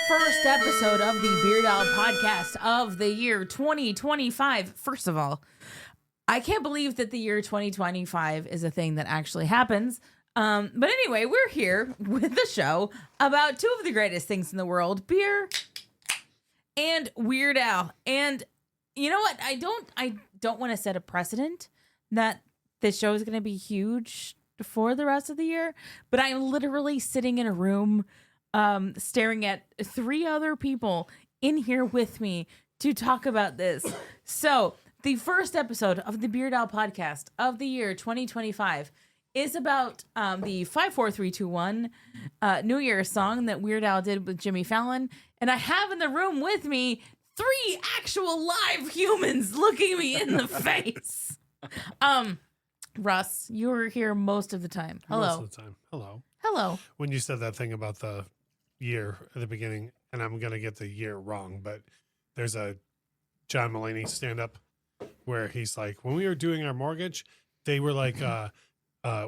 first episode of the Beard Owl podcast of the year 2025. First of all, I can't believe that the year 2025 is a thing that actually happens. But anyway, we're here with the show about two of the greatest things in the world, beer and Weird Al. And you know what? I don't want to set a precedent that this show is going to be huge for the rest of the year, but I'm literally sitting in a room staring at three other people in here with me to talk about this. So the first episode of the Beard Owl podcast of the year 2025 is about the 5-4-3-2-1 New Year's song that Weird Al did with Jimmy Fallon. And I have in the room with me three actual live humans looking me in the face. Russ, you were here most of the time. Hello. Most of the time. Hello. Hello. When you said that thing about the year at the beginning, and I'm going to get the year wrong, but there's a John Mulaney stand-up where he's like, when we were doing our mortgage, they were like,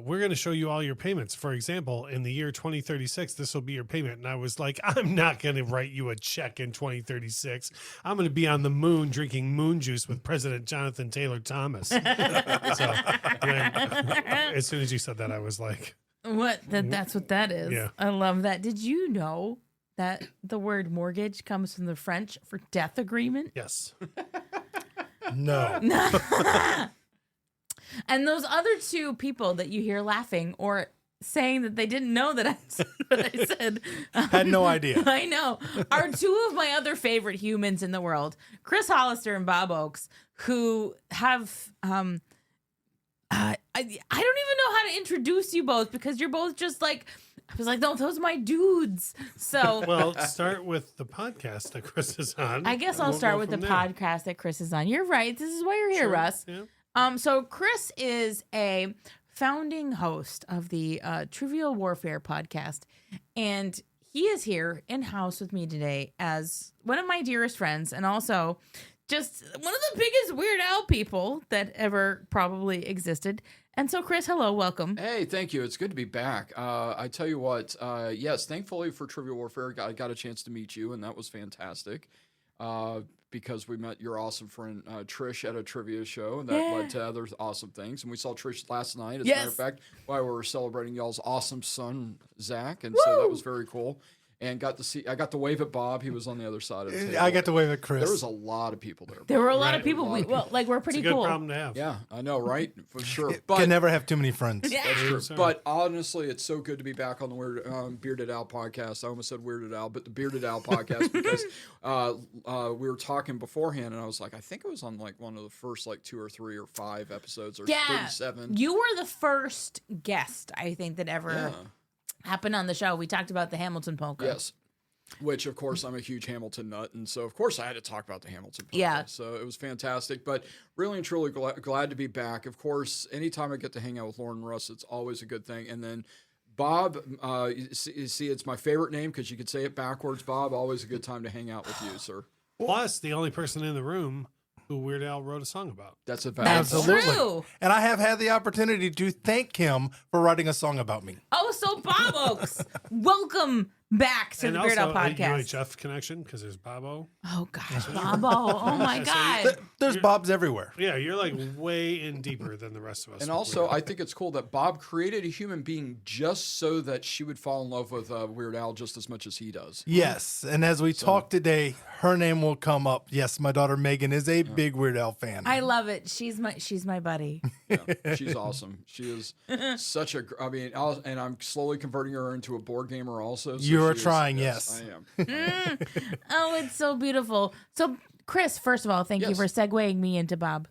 we're going to show you all your payments. For example, in the year 2036, this will be your payment. And I was like, I'm not going to write you a check in 2036. I'm going to be on the moon drinking moon juice with President Jonathan Taylor Thomas. So as soon as you said that, I was like, what? That's what that is. Yeah. I love that. Did you know that the word mortgage comes from the French for death agreement? yes. No. And those other two people that you hear laughing or saying that they didn't know that I said what I said. Had no idea. I know. Are two of my other favorite humans in the world, Chris Hollister and Bob Oakes, who have I don't even know how to introduce you both because you're both just like, I was like, no, those are my dudes. So Well, start with the podcast that Chris is on. I guess and I'll we'll start go with the from there. podcast that Chris is on. You're right. This is why you're here, Sure. Russ. Yeah. So Chris is a founding host of the Trivial Warfare podcast, and he is here in-house with me today as one of my dearest friends and also just one of the biggest Weird Al people that ever probably existed. And so, Chris, hello, welcome. Hey, thank you. It's good to be back. I tell you what, yes, thankfully for Trivial Warfare, I got a chance to meet you, and that was fantastic. Because we met your awesome friend Trish at a trivia show, and that led to other awesome things. And we saw Trish last night, as a matter of fact, while we were celebrating y'all's awesome son, Zach. And so that was very cool. And I got to wave at Bob. He was on the other side of the table. I got to wave at Chris. There was a lot of people there. There were a lot Right. of people. We're pretty It's a good cool. problem to have. Yeah, I know, right? For sure. Can never have too many friends. Yeah. That's true. Sir. But honestly, it's so good to be back on the Bearded Owl podcast. I almost said Weirded Owl, but the Bearded Owl podcast because we were talking beforehand, and I was like, I think it was on like one of the first like 2 or 3 or 5 episodes or 37. You were the first guest, I think, that ever happened on the show. We talked about the Hamilton polka. Yes. Which, of course, I'm a huge Hamilton nut, and so, of course, I had to talk about the Hamilton polka. Yeah. So it was fantastic, but really and truly glad to be back. Of course, anytime I get to hang out with Lauren and Russ, it's always a good thing. And then Bob, you see, it's my favorite name because you could say it backwards. Bob, always a good time to hang out with you, sir. Plus, the only person in the room who Weird Al wrote a song about. That's a That's Absolutely. true. And I have had the opportunity to thank him for writing a song about me. Oh, so Bob Oakes, welcome back to the Weird Al also a podcast. UHF connection because there's Bobo. Oh gosh, Bobo! Oh my God! There's Bobs everywhere. Yeah, you're like way in deeper than the rest of us. And also, I think it's cool that Bob created a human being just so that she would fall in love with Weird Al just as much as he does. Yes. And as we talk today, her name will come up. Yes, my daughter Megan is a big Weird Al fan. I love it. She's my buddy. Yeah, she's awesome. She is such a. I mean, and I'm slowly converting her into a board gamer also. So You are she is- trying, yes. I am. Oh, it's so beautiful. So, Chris, first of all, thank you Yes. for segueing me into Bob.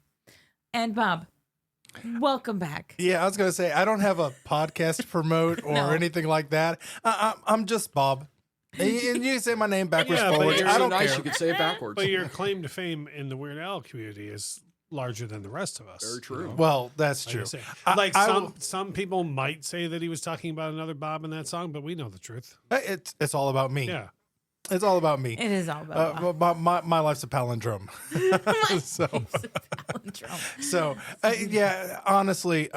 And Bob, welcome back. Yeah, I was going to say, I don't have a podcast to promote or No. anything like that. I'm just Bob. And you can say my name backwards, Yeah, but forwards. you're I so don't nice care. you could say it backwards. But your claim to fame in the Weird Al community is larger than the rest of us. Very true. you know? Well, that's Like I true. say. I- Like I some will- some people might say that he was talking about another Bob in that song, but we know the truth. It's all about me. Yeah. It's all about me. It is all about But my life's a palindrome. so palindrome. so yeah, honestly,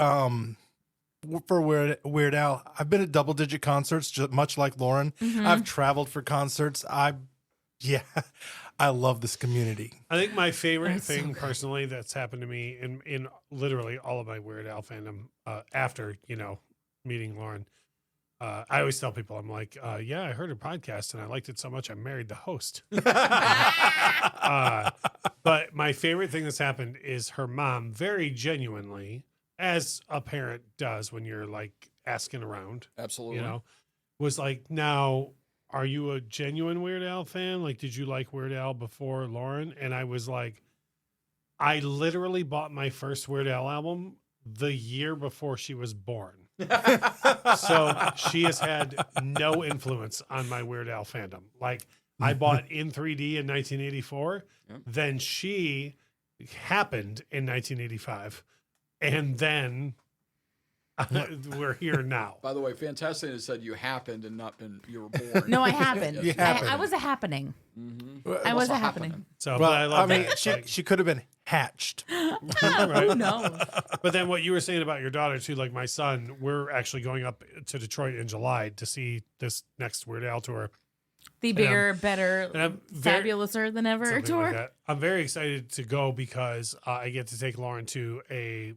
for Weird Al, I've been at double-digit concerts, just much like Lauren. I've traveled for concerts. I love this community. I think my favorite It's so thing good. personally that's happened to me in literally all of my Weird Al fandom after, meeting Lauren, I always tell people, I'm like, yeah, I heard her podcast and I liked it so much I married the host. But my favorite thing that's happened is her mom very genuinely, as a parent does when you're like asking around, Absolutely. was like, now, are you a genuine Weird Al fan? Like, did you like Weird Al before Lauren? And I was like, I literally bought my first Weird Al album the year before she was born. So she has had no influence on my Weird Al fandom. Like, I bought In 3D in 1984. Yep. Then she happened in 1985. And then we're here now. By the way, Fantastic has said you happened and not been, you were born. No, I happened. You happened. I was a happening. Mm-hmm. I was a happening. So, Well, but I love mean, that. she, Like, she could have been hatched. Who knows? but then what you were saying about your daughter too, like my son, we're actually going up to Detroit in July to see this next Weird Al tour. The bigger, better, And I'm very, fabulouser than ever something tour. like that. I'm very excited to go because I get to take Lauren to a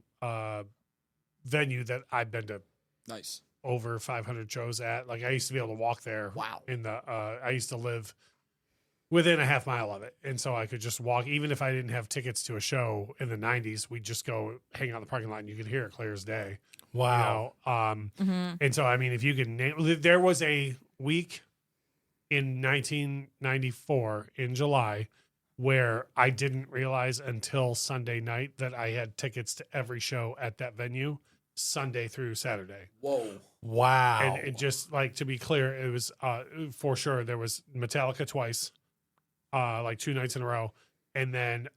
venue that I've been to Nice. over 500 shows at. Like I used to be able to walk there. Wow. In the I used to live within a half mile of it, and so I could just walk. Even if I didn't have tickets to a show in the 90s, we'd just go hang out in the parking lot, and you could hear it clear as day. Wow. And so I mean, if you can name, there was a week in 1994 in July where I didn't realize until Sunday night that I had tickets to every show at that venue, Sunday through Saturday. Whoa. Wow. And it just, like, to be clear, it was for sure there was Metallica twice, like 2 nights in a row, and then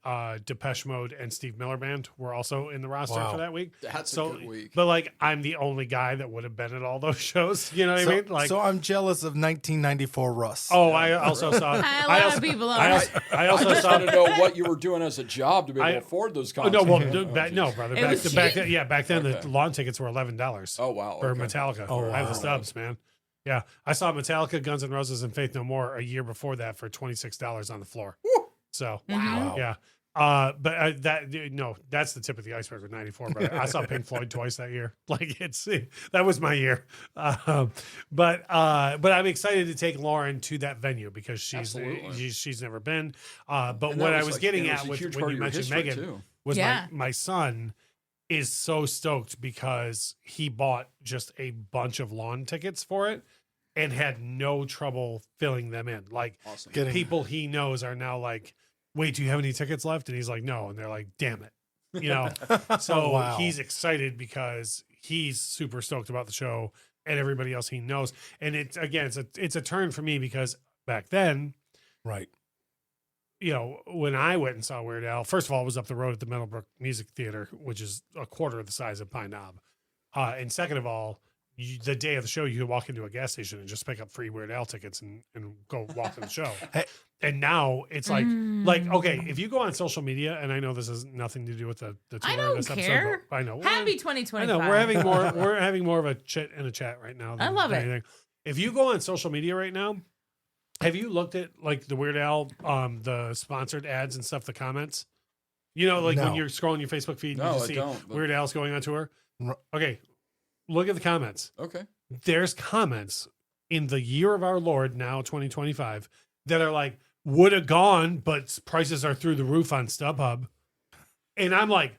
Depeche Mode and Steve Miller Band were also in the roster Wow. for that week. That's So, a good week. but like, I'm the only guy that would have been at all those shows. You know what I mean? Like, so I'm jealous of 1994 Russ. oh, I also saw. A I lot also, of people I are. also, I also I just saw. want to know what you were doing as a job to be able to afford those Oh, concerts. no, well, Oh, back, geez. no, brother. It Back, was back cheap. then, yeah, back then Okay. the lawn tickets were $11 Oh, wow. for okay. Metallica. Oh, I have the wow. stubs, man. Yeah, I saw Metallica, Guns N' Roses, and Faith No More a year before that for $26 on the floor. So, Wow. yeah. But that's the tip of the iceberg with 94, brother. I saw Pink Floyd twice that year. Like that was my year. But I'm excited to take Lauren to that venue because Absolutely. she's never been. But And what that I was was like- getting it was at a with huge when part you of your mentioned history, Megan too. was Yeah. my son is so stoked because he bought just a bunch of lawn tickets for it and had no trouble filling them in. Like Awesome. Getting- people he knows are now like, wait, do you have any tickets left? And he's like, no. And they're like, damn it. You know, so Wow. he's excited because he's super stoked about the show and everybody else he knows. And it's a turn for me because back then, Right. you know, when I went and saw Weird Al, first of all, it was up the road at the Meadowbrook Music Theater, which is a quarter of the size of Pine Knob. And second of all, the day of the show, you could walk into a gas station and just pick up free Weird Al tickets and go walk to the show. Hey. And now it's like, okay, if you go on social media, and I know this has nothing to do with the tour I in don't this care. episode, but I know. Happy I 2025. know we're having more of a chit and a chat right now. I love it. anything. If you go on social media right now, have you looked at like the Weird Al, the sponsored ads and stuff, the comments? You know, like when No. you're scrolling your Facebook feed, and No, you just I see don't, but- Weird Al's going on tour. R- Okay, look at the comments. Okay. There's comments in the year of our Lord now 2025 that are like, would have gone, but prices are through the roof on StubHub, and I'm like,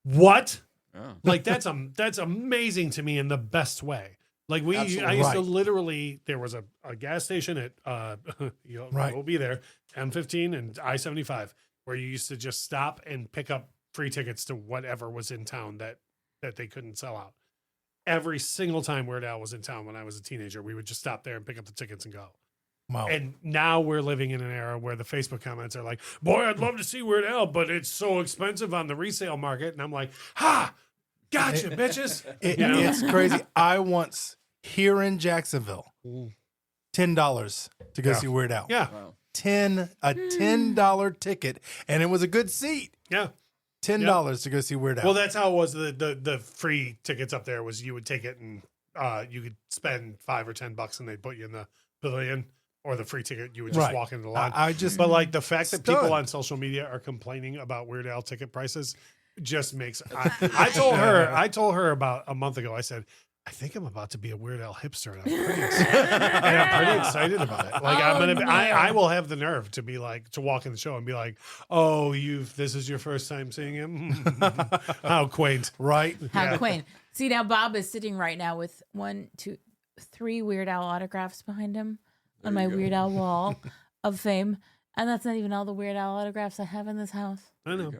what? Yeah. Like that's amazing to me in the best way. Like I Absolutely. used to Right. literally, there was a gas station at Right. we'll be there, M15 and I-75, where you used to just stop and pick up free tickets to whatever was in town that they couldn't sell out. Every single time Weird Al was in town when I was a teenager, we would just stop there and pick up the tickets and go. Wow. And now we're living in an era where the Facebook comments are like, boy, I'd love to see Weird Al, but it's so expensive on the resale market. And I'm like, ha, gotcha, bitches. You know? It's crazy. I once here in Jacksonville, $10 to go Yeah. see Weird Al. Yeah, Wow. $10 ticket, and it was a good seat. yeah. $10 to go see Weird Al. Well, that's how it was. The free tickets up there was you would take it and you could spend $5 or $10 and they'd put you in the pavilion, or the free ticket you would just walk into the line. I just, but like the fact that people stunned. on social media are complaining about Weird Al ticket prices just makes. I told her about a month ago. I said, I think I'm about to be a Weird Al hipster, and I'm pretty excited about it. Like I will have the nerve to be like, to walk in the show and be like, oh, this is your first time seeing him. How quaint, right? How quaint. See, now Bob is sitting right now with 3 Weird Al autographs behind him on my Weird Al wall of fame. And that's not even all the Weird Al autographs I have in this house. I know.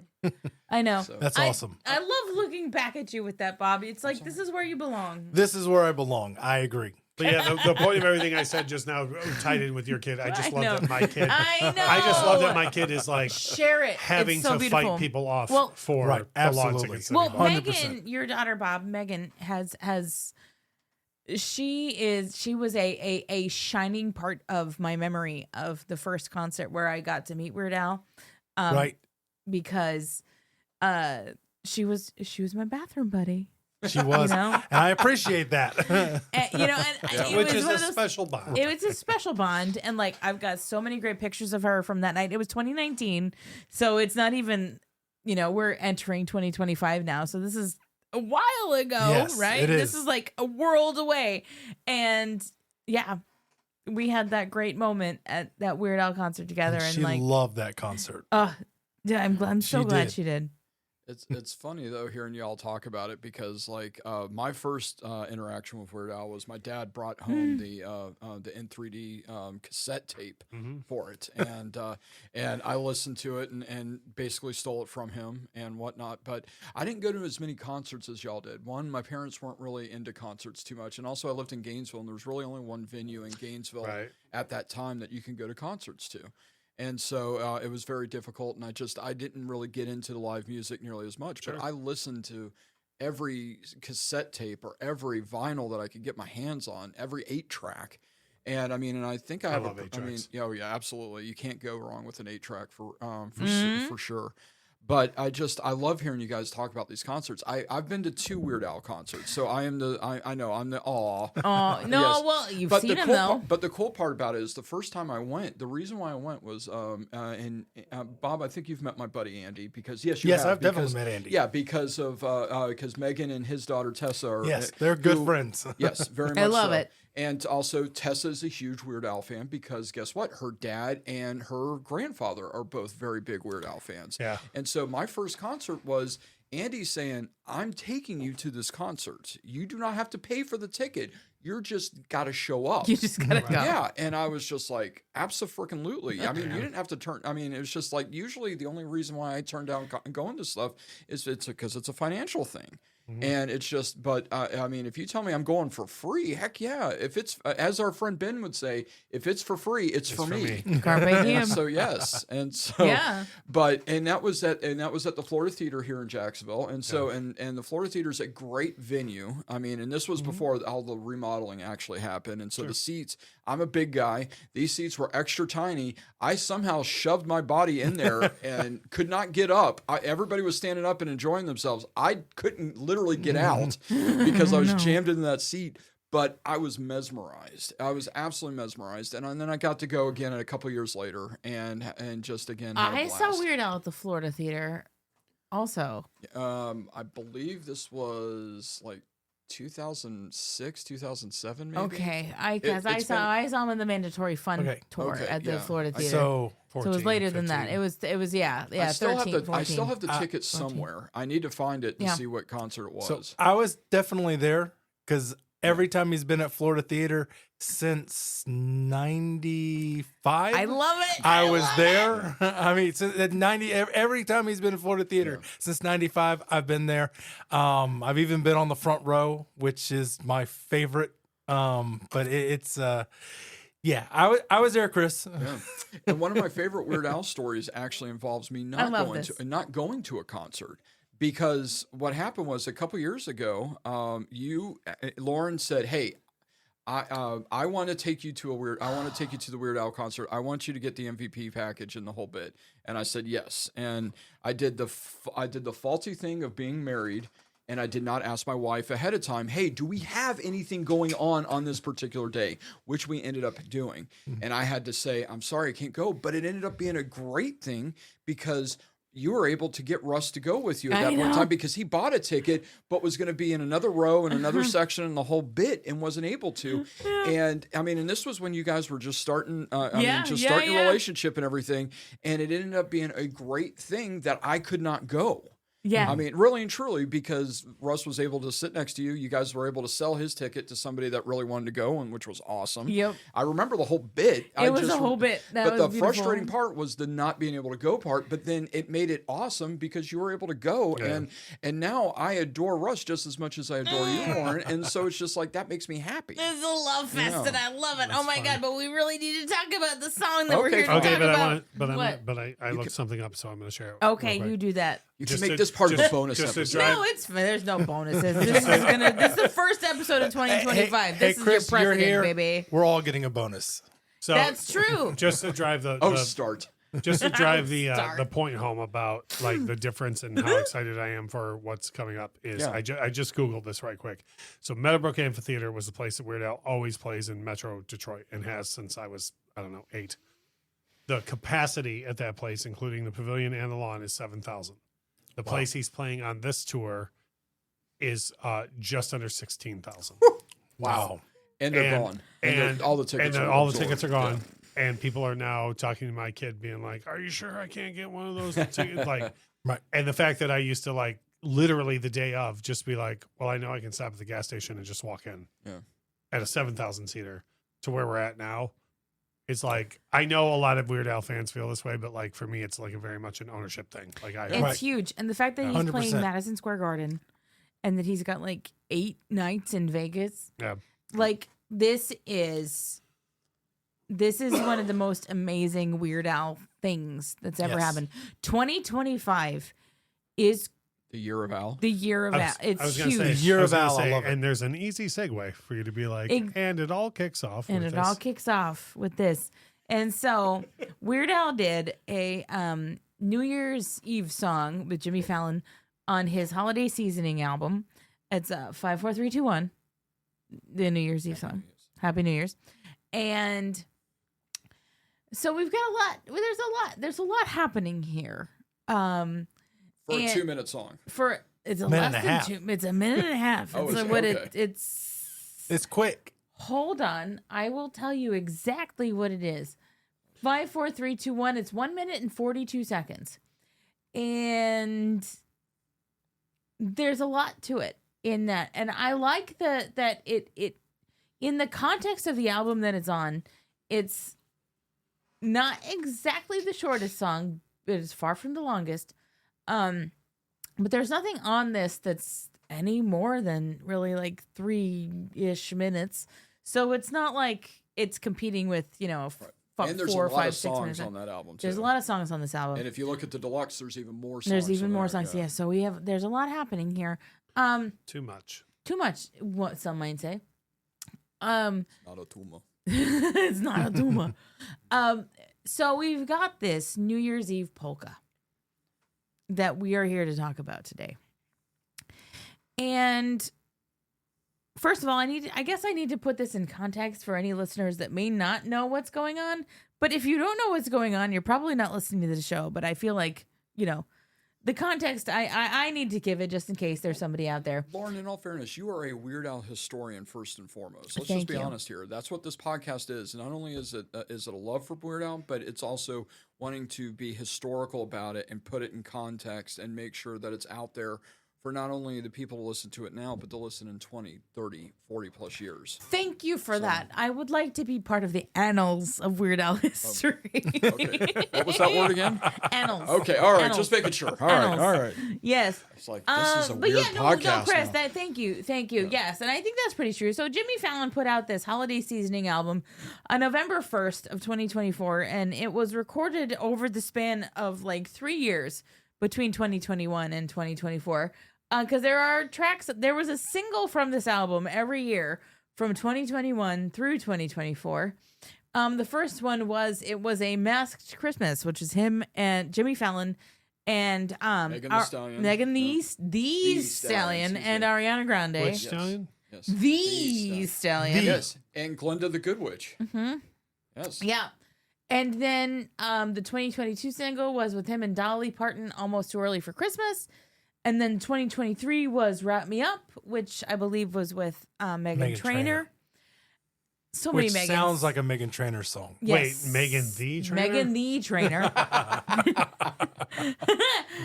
I know. So- That's awesome. I love looking back at you with that, Bobby. It's like, this is where you belong. This is where I belong. I agree. But yeah, the point of everything I said just now tied in with your kid. I just love that my kid. I know. I just love that my kid is like Share it. having It's so to beautiful. fight people off for Right, the lawn absolutely. tickets. that Well, he bought. Megan, your daughter, Bob, Megan she was a shining part of my memory of the first concert where I got to meet Weird Al. Right. Because she was my bathroom buddy. She was. You know? And I appreciate that. It Which was is one a of those- special bond. It was a special bond, and like I've got so many great pictures of her from that night. It was 2019, so it's not even, we're entering 2025 now. So this is a while ago, Yes, right? it This is. is like a world away, and yeah, we had that great moment at that Weird Al concert together, and she like, loved that concert. yeah, I'm so She glad did. she did. It's funny though hearing y'all talk about it, because like my first interaction with Weird Al was my dad brought home the N3D cassette tape for it, and I listened to it and basically stole it from him and whatnot. But I didn't go to as many concerts as y'all did. One, my parents weren't really into concerts too much, and also I lived in Gainesville, and there was really only one venue in Gainesville at that time that you can go to concerts to. And so it was very difficult, and I didn't really get into the live music nearly as much, but I listened to every cassette tape or every vinyl that I could get my hands on, every 8-track. And I mean, and I think I love 8-tracks. I mean, yeah, absolutely. You can't go wrong with an 8-track for sure. But I love hearing you guys talk about these concerts. I've been to 2 Weird Al concerts, so I know I'm the aw. Oh no, Yes. well you've But seen the him cool though. but the cool part about it is the first time I went, the reason why I went was Bob, I think you've met my buddy Andy, because yes, you Yes, have, I've definitely because- met Andy. Yeah, because Megan and his daughter Tessa are Yes, they're good who- friends. Yes, very much. I love so. it. And also, Tessa is a huge Weird Al fan, because guess what? Her dad and her grandfather are both very big Weird Al fans. Yeah. And so my first concert was Andy saying, I'm taking you to this concert. You do not have to pay for the ticket. You're just got to show up. You just gotta go. Yeah, and I was just like, abso-freaking-lutely. I mean, you didn't have to turn. I mean, it was just like, usually the only reason why I turn down going to stuff is because it's a financial thing. And it's just, but I mean, if you tell me I'm going for free, heck yeah. If it's, as our friend Ben would say, if it's for free, it's for me. Carpe diem. So yes, and so Yeah. but that was at the Florida Theater here in Jacksonville, and so and the Florida Theater is a great venue. I mean, and this was before all the remodeling actually happened, and so the seats. I'm a big guy. These seats were extra tiny. I somehow shoved my body in there and could not get up. Everybody was standing up and enjoying themselves. I couldn't literally get out because I was jammed into that seat. But I was mesmerized. I was absolutely mesmerized, and then I got to go again a couple years later, and just again. Had a I saw blast. Weird Al at the Florida Theater also. I believe this was like 2006, 2007, maybe. Okay, I It's saw him in the Mandatory Fun Okay. tour Okay, at the yeah. Florida Theater. So So it was later than that. It was 13, 14. I still have the ticket somewhere. I need to find it to Yeah. see what concert it was. So I was definitely there because every time he's been at Florida Theater since '95. I love it. I was love there. I mean, since at 90, every time he's been at Florida Theater since '95, I've been there. I've even been on the front row, which is my favorite. But it's yeah, I was there, Chris. Yeah. And one of my favorite Weird Al stories actually involves me not going to a concert. Because what happened was a couple years ago, Lauren said, "Hey, I want to take you to the Weird Al concert. I want you to get the MVP package and the whole bit. And I said yes. And I did the faulty thing of being married, and I did not ask my wife ahead of time, hey, do we have anything going on this particular day, which we ended up doing. And I had to say, I'm sorry, I can't go. But it ended up being a great thing because you were able to get Russ to go with you at that point in time because he bought a ticket, but was going to be in another row and another section and the whole bit and wasn't able to. And I mean, and this was when you guys were just starting, starting your relationship and everything. And it ended up being a great thing that I could not go. Yeah. I mean, really and truly, because Russ was able to sit next to you. You guys were able to sell his ticket to somebody that really wanted to go, and which was awesome. Yep. I remember the whole bit. It was a whole bit. But the frustrating part was the not being able to go part, but then it made it awesome because you were able to go. Yeah. And now I adore Russ just as much as I adore you, Lauren. And so it's just like, that makes me happy. It's a love fest, and I love it. That's oh my fun. God, but we really need to talk about the song that we're here to talk about. I looked something up, so I'm going to share it. Okay, you do that. You can make this part of the bonus episode. No, there's no bonuses. This is the first episode of 2025. This is Chris, your you're precedent, here. baby. We're all getting a bonus. So that's true. Just to drive the point home about like the difference and how excited I am for what's coming up is I just Googled this right quick. So Meadowbrook Amphitheater was the place that Weird Al always plays in Metro Detroit and has since I was, 8. The capacity at that place, including the pavilion and the lawn, is 7,000. The place he's playing on this tour is just under 16,000. Wow. And they're gone. And all the tickets are gone. Yeah. And people are now talking to my kid being like, are you sure I can't get one of those tickets? Like, right. And the fact that I used to like literally the day of just be like, well, I know I can stop at the gas station and just walk in at a 7,000 seater to where we're at now. It's like, I know a lot of Weird Al fans feel this way, but like for me, it's like a very much an ownership thing. Like it's huge. And the fact that he's 100%. playing Madison Square Garden and that he's got like 8 nights in Vegas. Yeah. Like this is one of the most amazing Weird Al things that's ever happened. 2025 is the year of Al. The year of Al. It's huge. Say, the year of Al. I love it. And there's an easy segue for you to be like, and it all kicks off. And it all kicks off with this. And so Weird Al did a New Year's Eve song with Jimmy Fallon on his Holiday Seasoning album. It's 5, 4, 3, 2, 1. The New Year's Eve song. Happy New Year's. And so we've got a lot. There's a lot happening here. For a 2-minute song. It's a minute less and a half. than 2. It's a minute and a half. It's quick. Hold on. I will tell you exactly what it is. 5, 4, 3, 2, 1. It's 1 minute and 42 seconds. And there's a lot to it in that. And I like that it in the context of the album that it's on, it's not exactly the shortest song, but it's far from the longest. But there's nothing on this that's any more than really like 3-ish minutes. So it's not like it's competing with, and there's 4, a lot 5, of 6 songs minutes. on that album, too. There's a lot of songs on this album. And if you look at the deluxe, there's even more songs. There's even more songs, yeah. So there's a lot happening here. Too much. Too much, what some might say. Not a tumor. It's not a tumor. So we've got this New Year's Eve polka that we are here to talk about today. And first of all, I need to put this in context for any listeners that may not know what's going on. But if you don't know what's going on, you're probably not listening to the show. But I feel like, the context, I need to give it just in case there's somebody out there. Lauren, in all fairness, you are a Weird Al historian first and foremost. Let's Thank just be you. honest here. That's what this podcast is. Not only is it a love for Weird Al, but it's also wanting to be historical about it and put it in context and make sure that it's out there for not only the people to listen to it now, but to listen in 20, 30, 40 plus years. Thank you for that. I would like to be part of the annals of Weird Al history. Okay. What was that word again? Annals. Okay, all right, Annals. just making sure. All Annals. right. Yes. It's like, this is a weird podcast. Chris, now. thank you. Yeah. Yes, and I think that's pretty true. So Jimmy Fallon put out this Holiday Seasoning album on November 1st of 2024, and it was recorded over the span of like 3 years between 2021 and 2024. Because there was a single from this album every year from 2021 through 2024. The first one was a Masked Christmas, which is him and Jimmy Fallon and Megan Thee Stallion. Megan Yeah. the Stallion excuse and me. Ariana Grande. Which Stallion? Yes. The Stallion. Yes. And Glenda the Good Witch. Mm-hmm. Yes. Yeah. And then the 2022 single was with him and Dolly Parton, Almost Too Early for Christmas. And then 2023 was Wrap Me Up, which I believe was with Meghan Trainor. So Which many Megans. sounds like a Meghan Trainor song. Yes. Wait, Megan the Trainer? Megan the Trainer.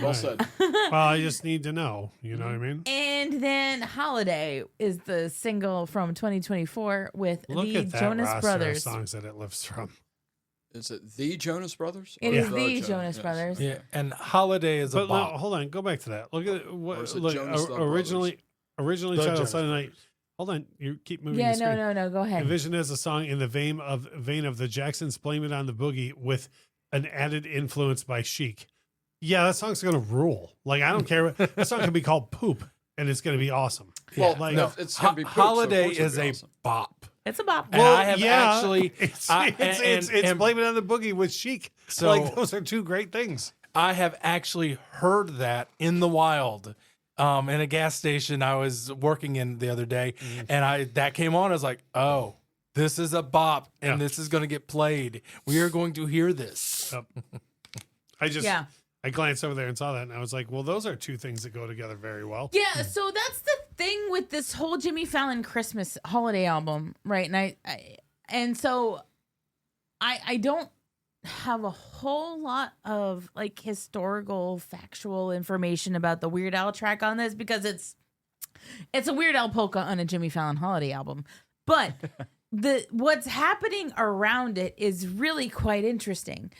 Well said. Well, I just need to know. You know what I mean? And then Holiday is the single from 2024 with Look the at that Jonas roster Brothers. of songs that it lifts from. Is it the Jonas Brothers? It Or is the Jonas Brothers. Yeah, and Holiday is a But no, bop. hold on, go back to that. Look at Or what. is it Look, Jonas the originally The Child Jonas Sunday Night. Hold on, you keep moving. Yeah, the screen. no, go ahead. Envisioned as a song in the vein of the Jacksons' "Blame It on the Boogie" with an added influence by Chic. Yeah, that song's gonna rule. Like I don't care. That song can be called "Poop" and it's gonna be awesome. Well, like, no, it's gonna be poop, so of Holiday course it'd is be a awesome. bop. It's a bop. And I have actually, it's and- "Blame It on the Boogie" with Chic. So- Like those are two great things. I have actually heard that in the wild, in a gas station I was working in the other day, and that came on. I was like, oh, this is a bop, and Yeah. this is going to get played. We are going to hear this. Yeah. I glanced over there and saw that, and I was like, well, those are two things that go together very well. Yeah, so that's the thing with this whole Jimmy Fallon Christmas holiday album, right? And I don't have a whole lot of like historical factual information about the Weird Al track on this because it's a Weird Al polka on a Jimmy Fallon holiday album. But what's happening around it is really quite interesting.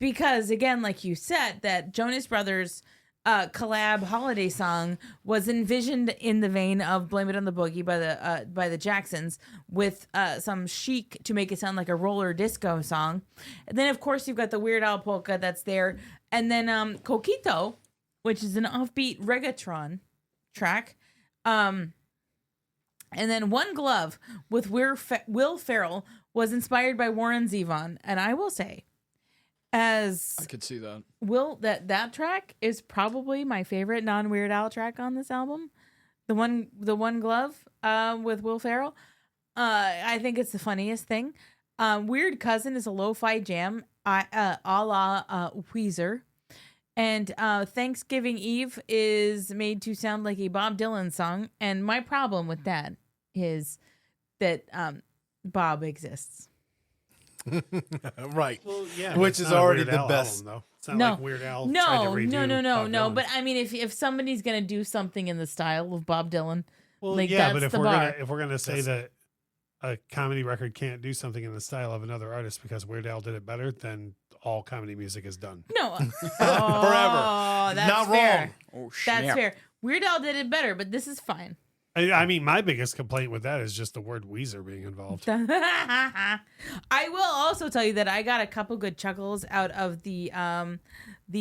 Because again, like you said, that Jonas Brothers collab holiday song was envisioned in the vein of "Blame It on the Boogie" by the Jacksons, with some Chic to make it sound like a roller disco song. And then, of course, you've got the Weird Al polka that's there, and then "Coquito," which is an offbeat reggaeton track. And then "One Glove" with Will Ferrell was inspired by Warren Zevon, and I will say, as I could see that. that track is probably my favorite non-Weird Al track on this album. The one glove with Will Ferrell. I think it's the funniest thing. Weird Cousin is a lo-fi jam a la Weezer. And Thanksgiving Eve is made to sound like a Bob Dylan song. And my problem with that is that Bob exists. Right. Well, yeah, Which it's is not a already Weird the Al best. album, though. It's not No. like Weird Al tried to No, redo no. Bob But Dylan. I mean, if somebody's gonna do something in the style of Bob Dylan, Well, like, yeah, that's but the bar. if we're gonna say that a comedy record can't do something in the style of another artist because Weird Al did it better, then all comedy music is done. no, Forever. Oh, that's Not fair. wrong. Oh, That's snap. fair. Weird Al did it better, but this is fine. I mean, my biggest complaint with that is just the word Weezer being involved. I will also tell you that I got a couple good chuckles out of the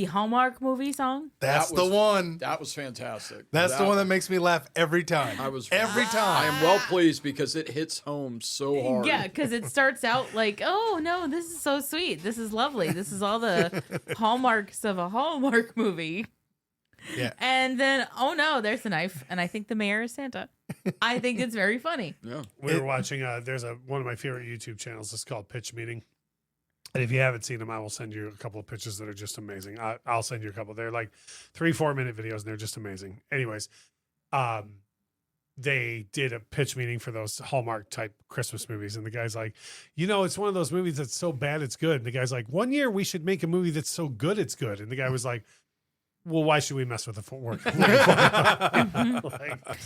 Hallmark movie song. That's That was- the one. That was fantastic. That's the one that makes me laugh every time. I was every I time. am well pleased because it hits home so hard. Yeah, because it starts out like, oh no, this is so sweet. This is lovely. This is all the hallmarks of a Hallmark movie. Yeah. And then, oh no, there's a knife. And I think the mayor is Santa. I think it's very funny. Yeah. We were watching. There's one of my favorite YouTube channels. It's called Pitch Meeting. And if you haven't seen them, I will send you a couple of pitches that are just amazing. I'll send you a couple. They're like 3-4 minute videos, and they're just amazing. Anyways, they did a pitch meeting for those Hallmark type Christmas movies, and the guy's like, it's one of those movies that's so bad it's good. And the guy's like, one year we should make a movie that's so good it's good. And the guy was like, well, why should we mess with the footwork?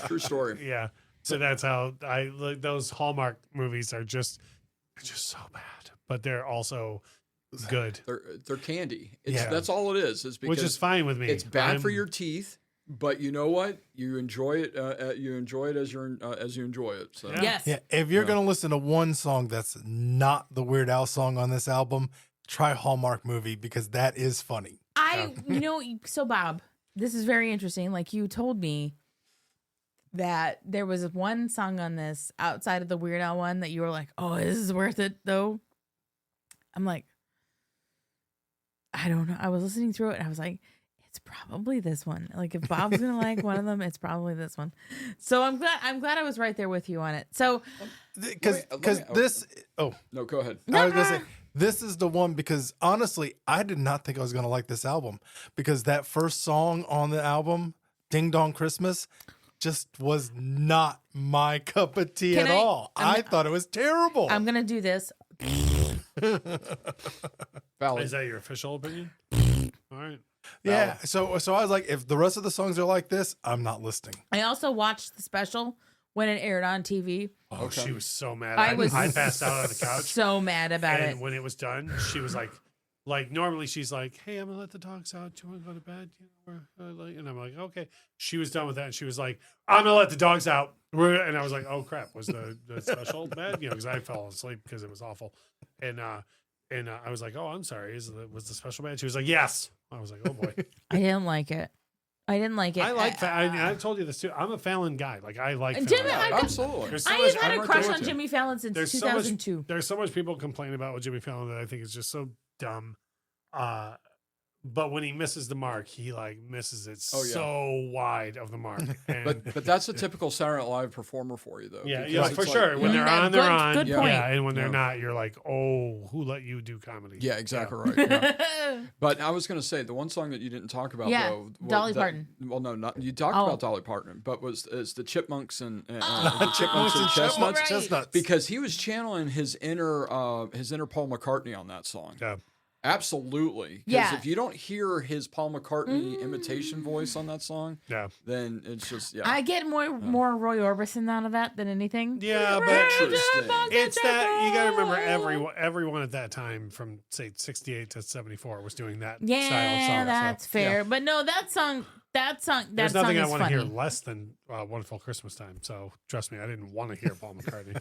True story. Yeah. So that's how those Hallmark movies are just so bad, but they're also good, They're candy. Yeah. That's all it is because which is fine with me. it's bad for your teeth, but you know what? You enjoy it. You enjoy it as you enjoy it. So. Yeah. Yes. Yeah, if you're gonna listen to one song that's not the Weird Al song on this album, try Hallmark Movie because that is funny. So Bob, this is very interesting. Like you told me that there was one song on this outside of the Weird Al one that you were like, oh, this is worth it though. I'm like, I don't know. I was listening through it and I was like, it's probably this one. Like if Bob's gonna like one of them, it's probably this one. So I'm glad I was right there with you on it. So because this. Oh no, go ahead. I was gonna say this is the one because honestly, I did not think I was gonna like this album because that first song on the album, "Ding Dong Christmas," just was not my cup of tea at all. I thought it was terrible. I'm gonna do this. Valid. Is that your official opinion? All right. Yeah. So I was like, if the rest of the songs are like this, I'm not listening. I also watched the special when it aired on TV. Oh, Okay. she was so mad. I I passed out on the couch. So mad about And it. when it was done, she was like normally she's like, hey, I'm gonna let the dogs out. Do you want to go to bed? You know, and I'm like, okay. She was done with that, and she was like, I'm gonna let the dogs out. And I was like, oh crap, was the special bad? You know, because I fell asleep because it was awful. And I was like, oh, I'm sorry. Was the special bad? She was like, yes. I was like, oh boy. I didn't like it. I told you this too. I'm a Fallon guy. Like I like Fallon. Jimmy, Absolutely. There's so I much- have had I'm a right crush there on with you. Jimmy Fallon since There's 2002. There's so much people complaining about with Jimmy Fallon that I think is just so dumb. But when he misses the mark, he like misses it so wide of the mark. And But that's a typical Saturday Night Live performer for you, though. yeah, because yeah, it's for like- sure. When they're on, they're on. Good yeah, point. and when they're Yeah. not, you're like, oh, who let you do comedy? Yeah, exactly right. Yeah. But I was going to say the one song that you didn't talk about, Yeah, though, Dolly Parton. Well, no, not you talked Oh. about Dolly Parton, but is the Chipmunks and the Chipmunks and Chestnuts, right. Chestnuts. because he was channeling his inner Paul McCartney on that song. Yeah. Absolutely. Because Yeah. if you don't hear his Paul McCartney imitation voice on that song, Yeah. then it's just I get more Roy Orbison out of that than anything. Yeah, but Interesting. it's that you got to remember everyone at that time from say 68 to 74 was doing that style of Yeah, song. that's so fair. But no, that song there's song nothing I is want to hear funny. less than Wonderful Christmas Time. So trust me, I didn't want to hear Paul McCartney.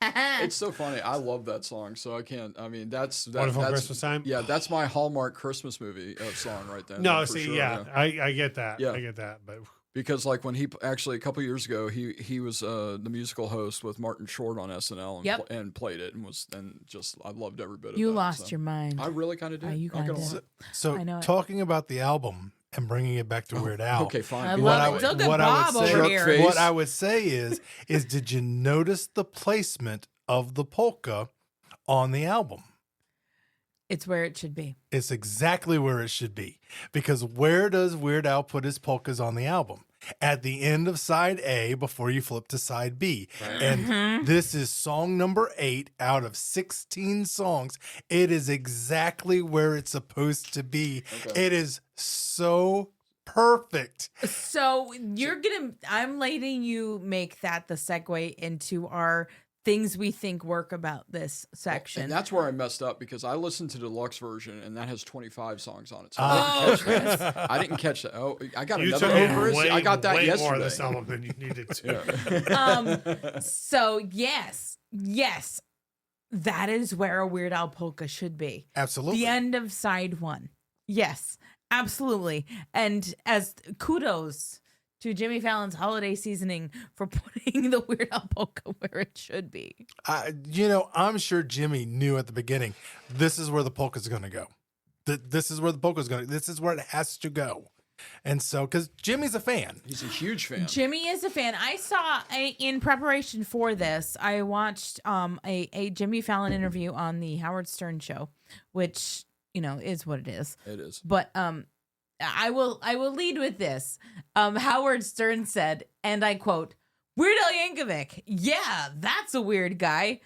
It's so funny. I love that song, so I can't. I mean, that's Wonderful that's, Christmas Time. Yeah, that's my Hallmark Christmas movie song right there. No, for see, sure, yeah, I get that. Yeah. I get that, but because like when he actually a couple years ago, he was the musical host with Martin Short on SNL and, Yep. and played it and just I loved every bit of it. You lost your mind. I really kind of did. You Not kinda gonna did. lie. So I know it. talking about the album and bringing it back to Weird Al. Okay, fine. I Go love on. it. Look at what I would Bob say- over Jerk here. face. What I would say is did you notice the placement of the polka on the album? It's where it should be. It's exactly where it should be. Because where does Weird Al put his polkas on the album? At the end of side A before you flip to side B. And this is song number 8 out of 16 songs. It is exactly where it's supposed to be. Okay. It is so perfect. So I'm letting you make that the segue into our things we think work about this section. And that's where I messed up because I listened to the deluxe version and that has 25 songs on it. So Oh, I didn't catch that. Oh, I got you another took in over. way, I got that way yesterday. more of this album than you needed to. So yes, that is where a Weird Al polka should be. Absolutely. The end of side 1. Yes, absolutely. And as kudos to Jimmy Fallon's holiday seasoning for putting the Weird Al polka where it should be. I'm sure Jimmy knew at the beginning, this is where the polka's going to go. This is where the polka's going to, this is where it has to go. And so, because Jimmy's a fan. He's a huge fan. Jimmy is a fan. I saw in preparation for this, I watched a Jimmy Fallon interview on the Howard Stern show, which, is what it is. It is. But I will lead with this. Howard Stern said, and I quote, Weird Al Yankovic. Yeah, that's a weird guy.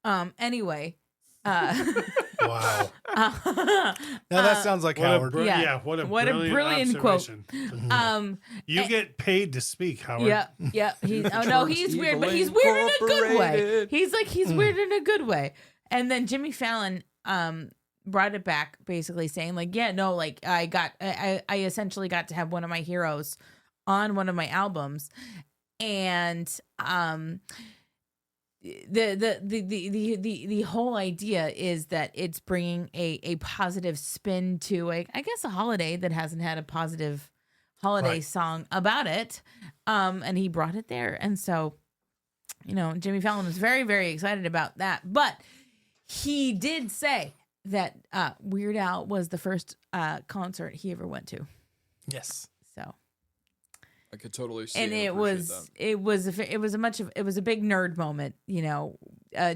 Anyway. Wow. Now that sounds like Howard. Yeah. What a What a brilliant quote. observation. You get paid to speak, Howard. Yeah. He's Terms weird, but Evil he's weird in a good way. Incorporated. He's weird in a good way. And then Jimmy Fallon brought it back, basically saying I essentially got to have one of my heroes on one of my albums, and the whole idea is that it's bringing a positive spin to I guess a holiday that hasn't had a positive holiday Right. song about it. And he brought it there. And so, Jimmy Fallon was very, very excited about that. But he did say that Weird Al was the first concert he ever went to. Yes. So, I could totally see and and it appreciate was a big nerd moment,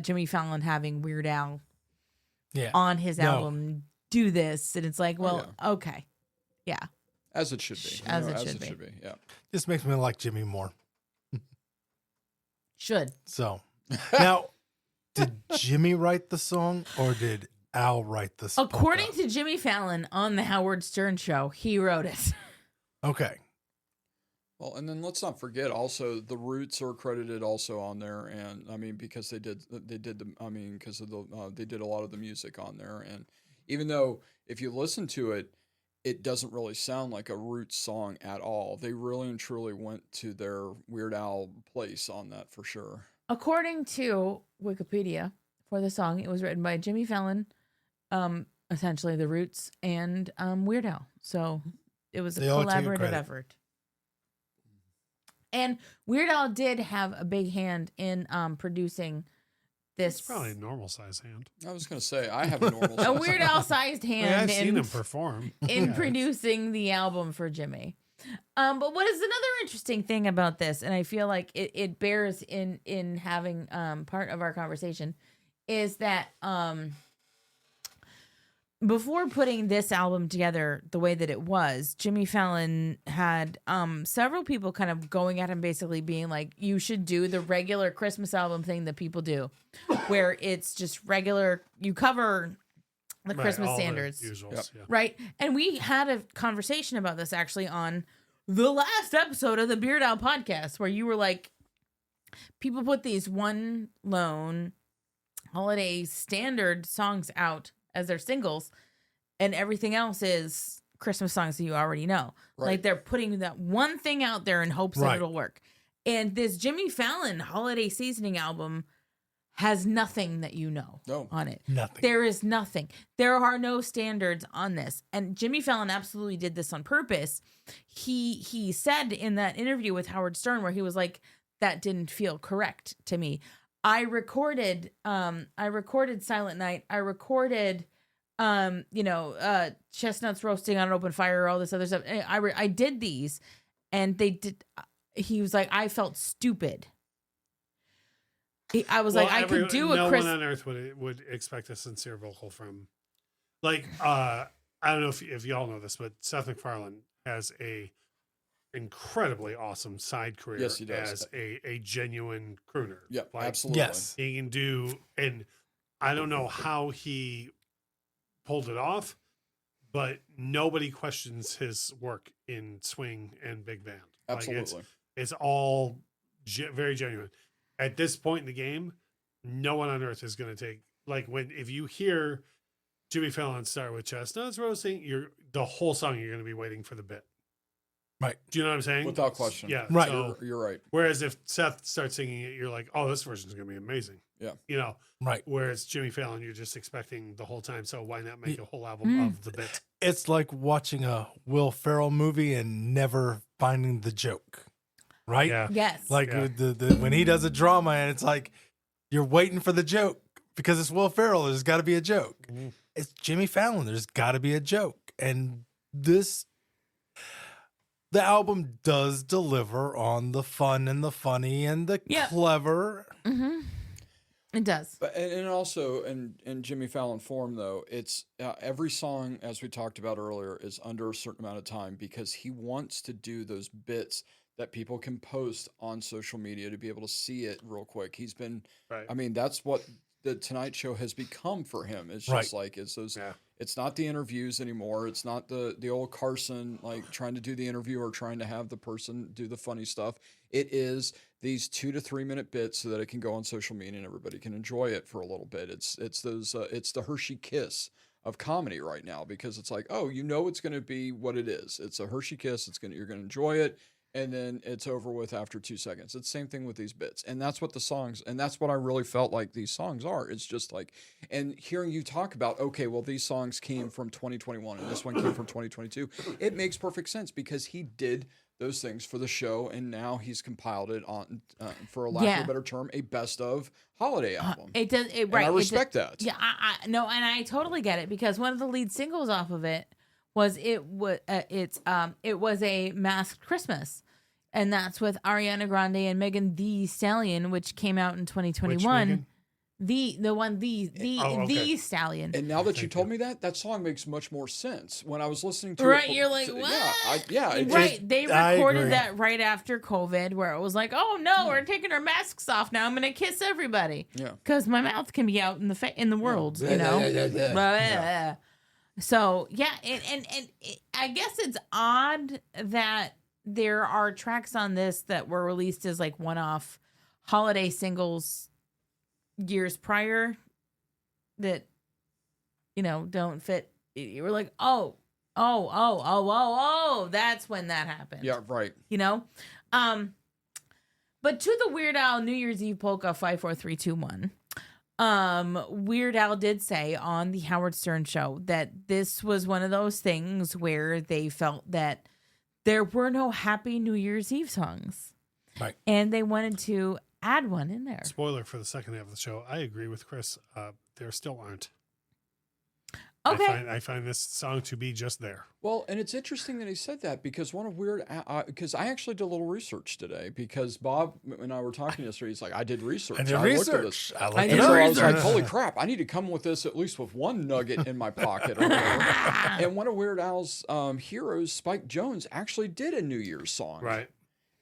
Jimmy Fallon having Weird Al Yeah. on his No. album do this, and it's like, well, okay, yeah, that. As it should be. As it should be. Yeah. This makes me like Jimmy more. should. So now, did Jimmy write the song or did Al write the song? According to Jimmy Fallon on the Howard Stern show, he wrote it. Okay. Well, and then let's not forget also the Roots are credited also on there, and I mean because they did because of the they did a lot of the music on there, and even though if you listen to it, it doesn't really sound like a Roots song at all. They really and truly went to their Weird Al place on that for sure. According to Wikipedia for the song, it was written by Jimmy Fallon, essentially the Roots, and Weird Al. So it was a They all take collaborative credit. effort. And Weird Al did have a big hand in producing this. It's probably a normal size hand. I was gonna say I have a normal. A Weird Al sized I mean, hand I've seen in, him perform. in Yeah, producing the album for Jimmy. But what is another interesting thing about this, and I feel like it bears in having part of our conversation, is that before putting this album together the way that it was, Jimmy Fallon had several people kind of going at him, basically being like, you should do the regular Christmas album thing that people do, where it's just regular, you cover the Right, Christmas all the standards. usuals, Yep. yeah. Right. And we had a conversation about this actually on the last episode of the Beard Owl podcast, where you were like, people put these one lone holiday standard songs out as their singles, and everything else is Christmas songs that you already know. Right. Like they're putting that one thing out there in hopes that Right. it'll work. And this Jimmy Fallon holiday seasoning album has nothing that you know No. on it. Nothing. There is nothing. There are no standards on this. And Jimmy Fallon absolutely did this on purpose. He said in that interview with Howard Stern where he was like, that didn't feel correct to me. I recorded Silent Night. I recorded chestnuts roasting on an open fire, all this other stuff. I did these, and they did. He was like, I felt stupid. I was like, I could do a no Chris. one on earth would expect a sincere vocal from, like, I don't know if y'all know this, but Seth MacFarlane has a incredibly awesome side career Yes, he does. as a genuine crooner. Yep, Like, absolutely. Yes. he can do, and I don't know how he pulled it off, but nobody questions his work in swing and big band. Like, Absolutely. it's all very genuine. At this point in the game, no one on earth is going to take, like, if you hear Jimmy Fallon start with chestnuts roasting, the whole song you're going to be waiting for the bit. Right. Do you know what I'm saying? Without question. Yeah. Right. So, You're right. whereas if Seth starts singing it, you're like, oh, this version's going to be amazing. Yeah. Right. Whereas Jimmy Fallon, you're just expecting the whole time. So why not make a whole album of the bit? It's like watching a Will Ferrell movie and never finding the joke. Right? Yeah. Yes. Like Yeah. the when he does a drama and it's like you're waiting for the joke because it's Will Ferrell. There's got to be a joke. Mhm. It's Jimmy Fallon. There's got to be a joke. And the album does deliver on the fun and the funny and the Yep. clever. Mm-hmm. It does. But and also in Jimmy Fallon form though, it's every song as we talked about earlier is under a certain amount of time because he wants to do those bits that people can post on social media to be able to see it real quick. He's been, Right. I mean, that's what the Tonight Show has become for him. It's Right. just like it's those. Yeah. It's not the interviews anymore. It's not the old Carson like trying to do the interview or trying to have the person do the funny stuff. It is these 2 to 3 minute bits so that it can go on social media and everybody can enjoy it for a little bit. It's those it's the Hershey Kiss of comedy right now because it's like, oh, you know it's going to be what it is. It's a Hershey Kiss. You're going to enjoy it. and then it's over with after 2 seconds. It's the same thing with these bits. And that's what the songs, and that's what I really felt like these songs are. It's just like, and hearing you talk about, okay, well, these songs came from 2021 and this one came from 2022. It makes perfect sense because he did those things for the show, and now he's compiled it on, for a lack of a better term, a best of holiday album. It does, right. And I respect that. Yeah, I no, and I totally get it because one of the lead singles off of it was it was a Masked Christmas, and that's with Ariana Grande and Megan Thee Stallion, which came out in 2021. The Stallion. And now that you told me that song makes much more sense. When I was listening to it, right, you're like, what? They recorded that right after COVID, where it was like, oh no, we're taking our masks off now. I'm gonna kiss everybody. Yeah, because my mouth can be out in the world, you know. So yeah, and I guess it's odd that there are tracks on this that were released as like one-off holiday singles years prior that, you know, don't fit. You were like, oh, that's when that happened. Yeah, right. You know, but to the Weird Al New Year's Eve polka 5 4 3 2 1. Weird Al did say on the Howard Stern show that this was one of those things where they felt that there were no Happy New Year's Eve songs. Right. And they wanted to add one in there. Spoiler for the second half of the show. I agree with Chris. There still aren't. Okay. I find this song to be just there. Well, and it's interesting that he said that because one of because I actually did a little research today because Bob and I were talking yesterday. He's like, I did research. I looked at this. I was like, holy crap, I need to come with this at least with one nugget in my pocket. Or whatever. And one of Weird Al's heroes, Spike Jonze, actually did a New Year's song. Right.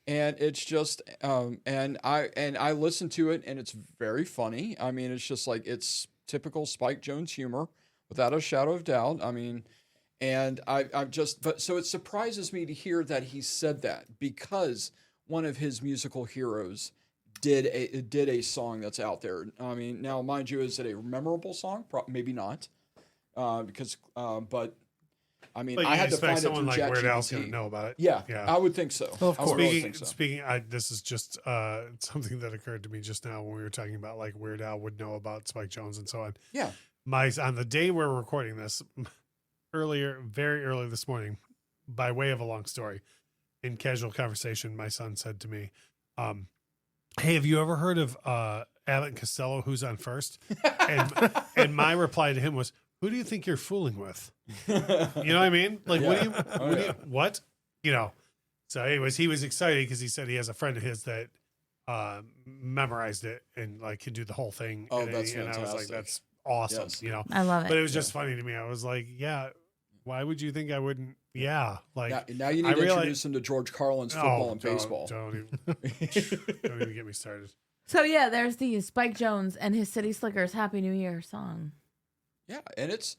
And it's just, and I listened to it and it's very funny. I mean, it's just like, it's typical Spike Jonze humor. Without a shadow of doubt. I mean, and so it surprises me to hear that he said that because one of his musical heroes did a song that's out there. I mean, now mind you, is it a memorable song? Maybe not, because but I mean, I had to find it through like Weird Al's ChatGPT. gonna know about it. Yeah, I would think so. Well, of course. Speaking, this is just something that occurred to me just now when we were talking about like Weird Al would know about Spike Jonze and so on. Yeah. On the day we're recording this, very early this morning, by way of a long story, in casual conversation, my son said to me, hey, have you ever heard of Abbott and Costello, Who's on First? And my reply to him was, who do you think you're fooling with? You know what I mean? Like, what? You know, so anyways, he was excited because he said he has a friend of his that memorized it and like can do the whole thing. Oh, that's fantastic. And I was like, that's awesome. Yes. You know, I love it. But it was just funny to me. I was like, yeah, why would you think I wouldn't? Yeah. Like now you need to introduce him to George Carlin's football and baseball. Don't even get me started. So yeah, there's the Spike Jonze and his City Slickers Happy New Year song. Yeah, and it's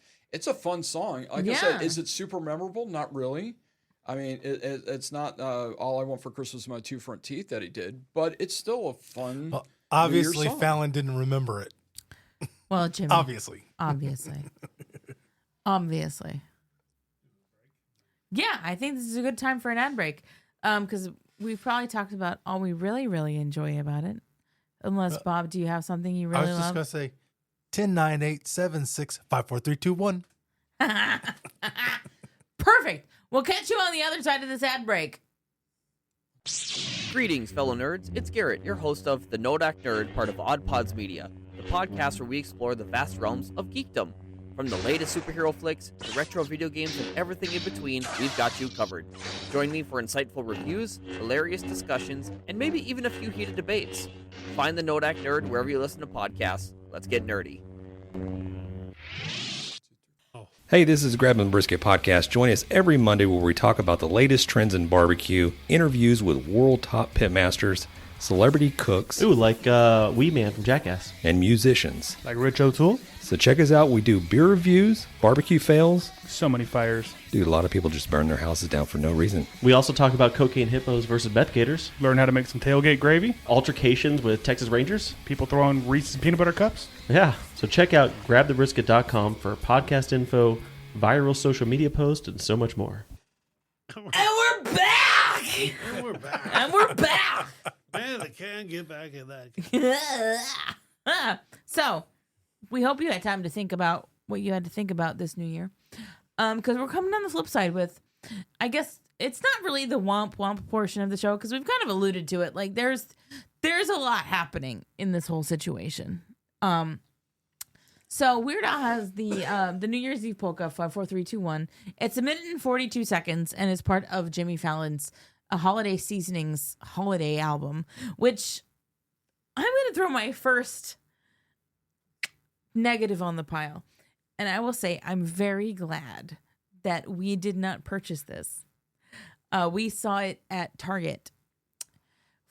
a fun song. Like I said, is it super memorable? Not really. I mean, it's not All I Want for Christmas Is My Two Front Teeth that he did, but it's still a fun. Well, obviously, Fallon didn't remember it. Well, Jimmy. Obviously. Yeah, I think this is a good time for an ad break because we've probably talked about all we really, really enjoy about it. Unless, Bob, do you have something you really love? I was just going to say 10, 9, 8, 7, 6, 5, 4, 3, 2, 1. Perfect. We'll catch you on the other side of this ad break. Greetings, fellow nerds. It's Garrett, your host of The Nodak Nerd, part of OddPods Media, the podcast where we explore the vast realms of geekdom. From the latest superhero flicks to retro video games and everything in between, we've got you covered. Join me for insightful reviews, hilarious discussions, and maybe even a few heated debates. Find The Nodak Nerd wherever you listen to podcasts. Let's get nerdy. Hey, this is Grab and Brisket Podcast. Join us every Monday where we talk about the latest trends in barbecue, interviews with world top pitmasters, celebrity cooks, like Wee Man from Jackass, and musicians. like Rich O'Toole. So check us out. We do beer reviews, barbecue fails. So many fires. Dude, a lot of people just burn their houses down for no reason. We also talk about cocaine hippos versus meth gators, Learn how to make some tailgate gravy. altercations with Texas Rangers. People throwing Reese's peanut butter cups. Yeah, so check out grabthebrisket.com for podcast info, viral social media posts, and so much more. And we're back! back. And we're back. And we're back. Man, I can't get back in that. So, we hope you had time to think about what you had to think about this new year. Because we're coming on the flip side with, I guess it's not really the womp womp portion of the show, because we've kind of alluded to it. Like there's a lot happening in this whole situation. So Weird Al has the New Year's Eve polka 54321. It's a minute and 42 seconds and is part of Jimmy Fallon's Holiday Seasonings holiday album, which I'm going to throw my first negative on the pile. And I will say I'm very glad that we did not purchase this. We saw it at Target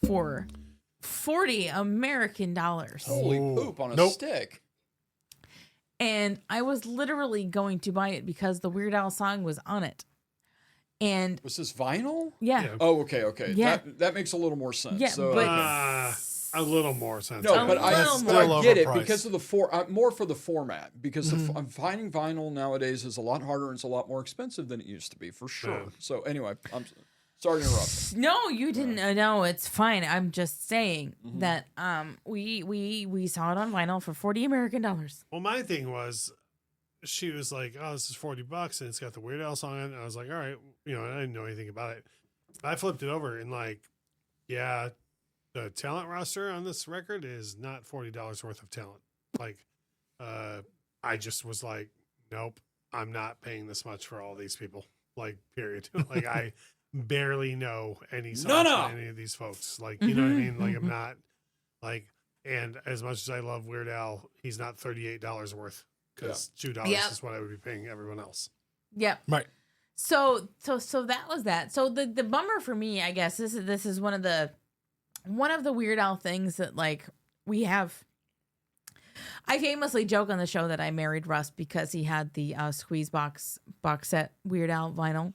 for $40 American. Holy poop on a Nope. stick. And I was literally going to buy it because the Weird Al song was on it. And Was this vinyl? yeah. Yeah. Oh, okay. Yeah. That makes a little more sense. Yeah, so, but A little more sense. no, a but I little more. get it Overpriced. because of the more for the format. Because finding vinyl nowadays is a lot harder and it's a lot more expensive than it used to be, for sure. Yeah. So anyway, I'm sorry to interrupt. no, you didn't. No, it's fine. I'm just saying that we saw it on vinyl for $40 American. Well, my thing was, she was like, "Oh, this is $40, and it's got the Weird Al song on it." And I was like, "All right," and I didn't know anything about it. I flipped it over and yeah, the talent roster on this record is not $40 worth of talent. I just was like, "Nope, I'm not paying this much for all these people." Period. I barely know any songs by any of these folks. You know what I mean? I'm not and as much as I love Weird Al, he's not $38 worth. Because $2 Yep. is what I would be paying everyone else. Yep. Right. So that was that. So the bummer for me, I guess, this is one of the Weird Al things that we have. I famously joke on the show that I married Russ because he had the Squeeze box set Weird Al vinyl.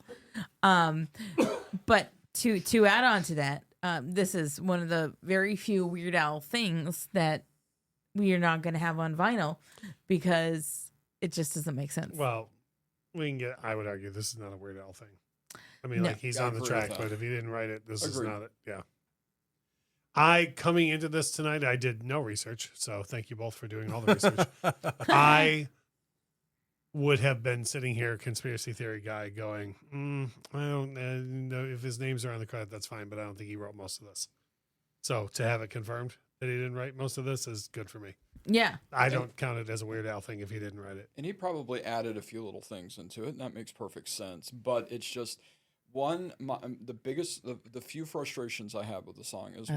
But to add on to that, this is one of the very few Weird Al things that we are not going to have on vinyl because it just doesn't make sense. Well, I would argue this is not a Weird Al thing. I mean, No. he's I on the agree track, with that. but if he didn't write it, this is Agreed. not it. Yeah. Coming into this tonight, I did no research. So thank you both for doing all the research. I would have been sitting here, conspiracy theory guy, going, I don't know if his names are on the credit, that's fine, but I don't think he wrote most of this. So to have it confirmed that he didn't write most of this is good for me. Yeah. I don't count it as a Weird Al thing if he didn't write it. And he probably added a few little things into it, and that makes perfect sense. But it's just the few frustrations I have with the song is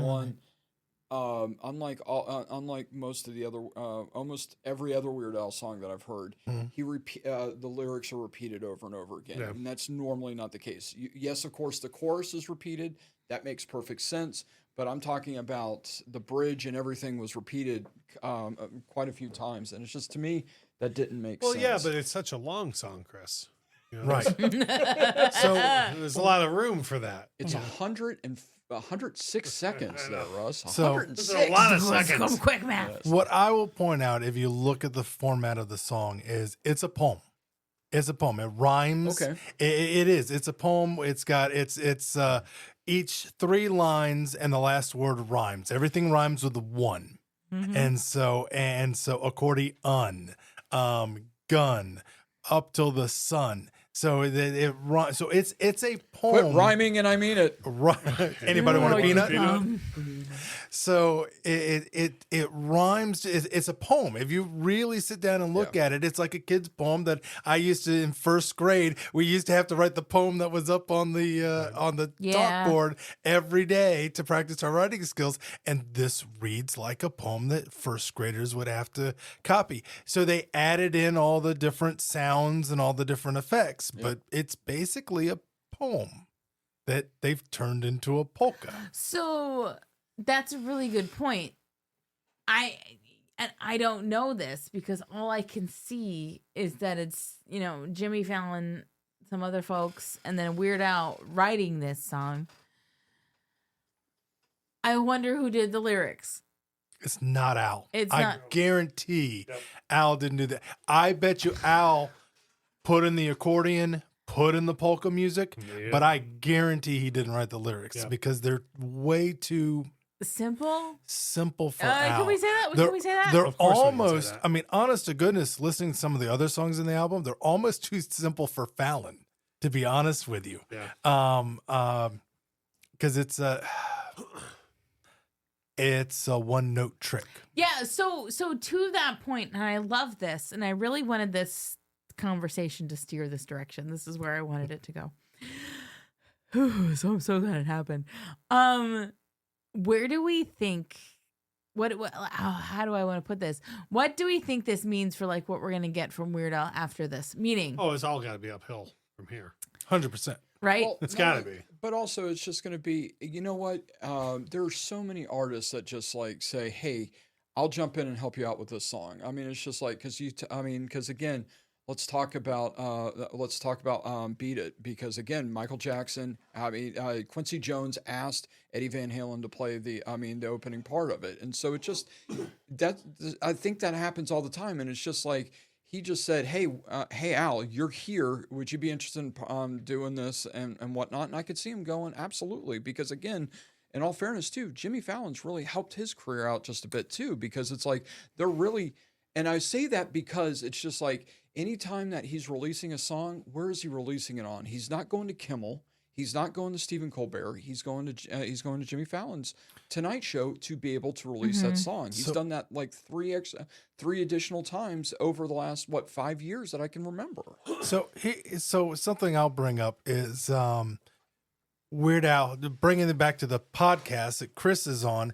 unlike most of the other, almost every other Weird Al song that I've heard, the lyrics are repeated over and over again, Yeah. and that's normally not the case. Yes, of course, the chorus is repeated. That makes perfect sense. But I'm talking about the bridge and everything was repeated quite a few times, and it's just, to me, that didn't make sense. Well, yeah, but it's such a long song, Chris. Right. So there's a lot of room for that. It's 106 seconds there, Russ. So- 106. There's a lot of Let's go seconds. quick math. What I will point out, if you look at the format of the song, is it's a poem. It's a poem. It rhymes. Okay. It is. It's a poem. It's got each 3 lines and the last word rhymes. Everything rhymes with the one. And so accordion, gun, up till the sun. So so it's a poem. Quit rhyming, and I mean it. Right. Anybody want a peanut? Peanut? So it rhymes. It's a poem. If you really sit down and look at it, it's like a kid's poem that I used to, in first grade, we used to have to write the poem that was up on the Yeah. chalkboard every day to practice our writing skills. And this reads like a poem that first graders would have to copy. So they added in all the different sounds and all the different effects, but it's basically a poem that they've turned into a polka. So that's a really good point. I don't know this because all I can see is that it's, Jimmy Fallon, some other folks, and then Weird Al writing this song. I wonder who did the lyrics. It's not Al. It's I not. guarantee Al didn't do that. I bet you Al put in the accordion, put in the polka music, Yeah. but I guarantee he didn't write the lyrics Yeah. because they're way too Simple. simple for Al. Can we say that? Can we say that? They're Of course we can say almost, that. I mean, honest to goodness, listening to some of the other songs in the album, they're almost too simple for Fallon, to be honest with you. Yeah. Because it's a one note trick. Yeah, so to that point, and I love this, and I really wanted this conversation to steer this direction. This is where I wanted it to go. So I'm so glad it happened. Where do we think how do I want to put this? What do we think this means for like what we're gonna get from Weird Al after this? Meaning, Oh, it's all got to be uphill from here. 100%. right? Well, It's gotta be. But also, it's just going to be, you know what? There are so many artists that just like say, hey, I'll jump in and help you out with this song. I mean, it's just like, because again, let's talk about Beat It, because again, Michael Jackson, Quincy Jones asked Eddie Van Halen to play the opening part of it. And so it just, I think that happens all the time. And it's just like, he just said, hey, Al, you're here. Would you be interested in doing this and whatnot? And I could see him going, absolutely. Because again, in all fairness too, Jimmy Fallon's really helped his career out just a bit too, because it's like, they're really, and I say that because it's just like, anytime that he's releasing a song, where is he releasing it on? He's not going to Kimmel. He's not going to Stephen Colbert. He's going to Jimmy Fallon's Tonight Show to be able to release that song. He's done that like three additional times over the last 5 years that I can remember. So something I'll bring up is Weird Al, bringing it back to the podcast that Chris is on.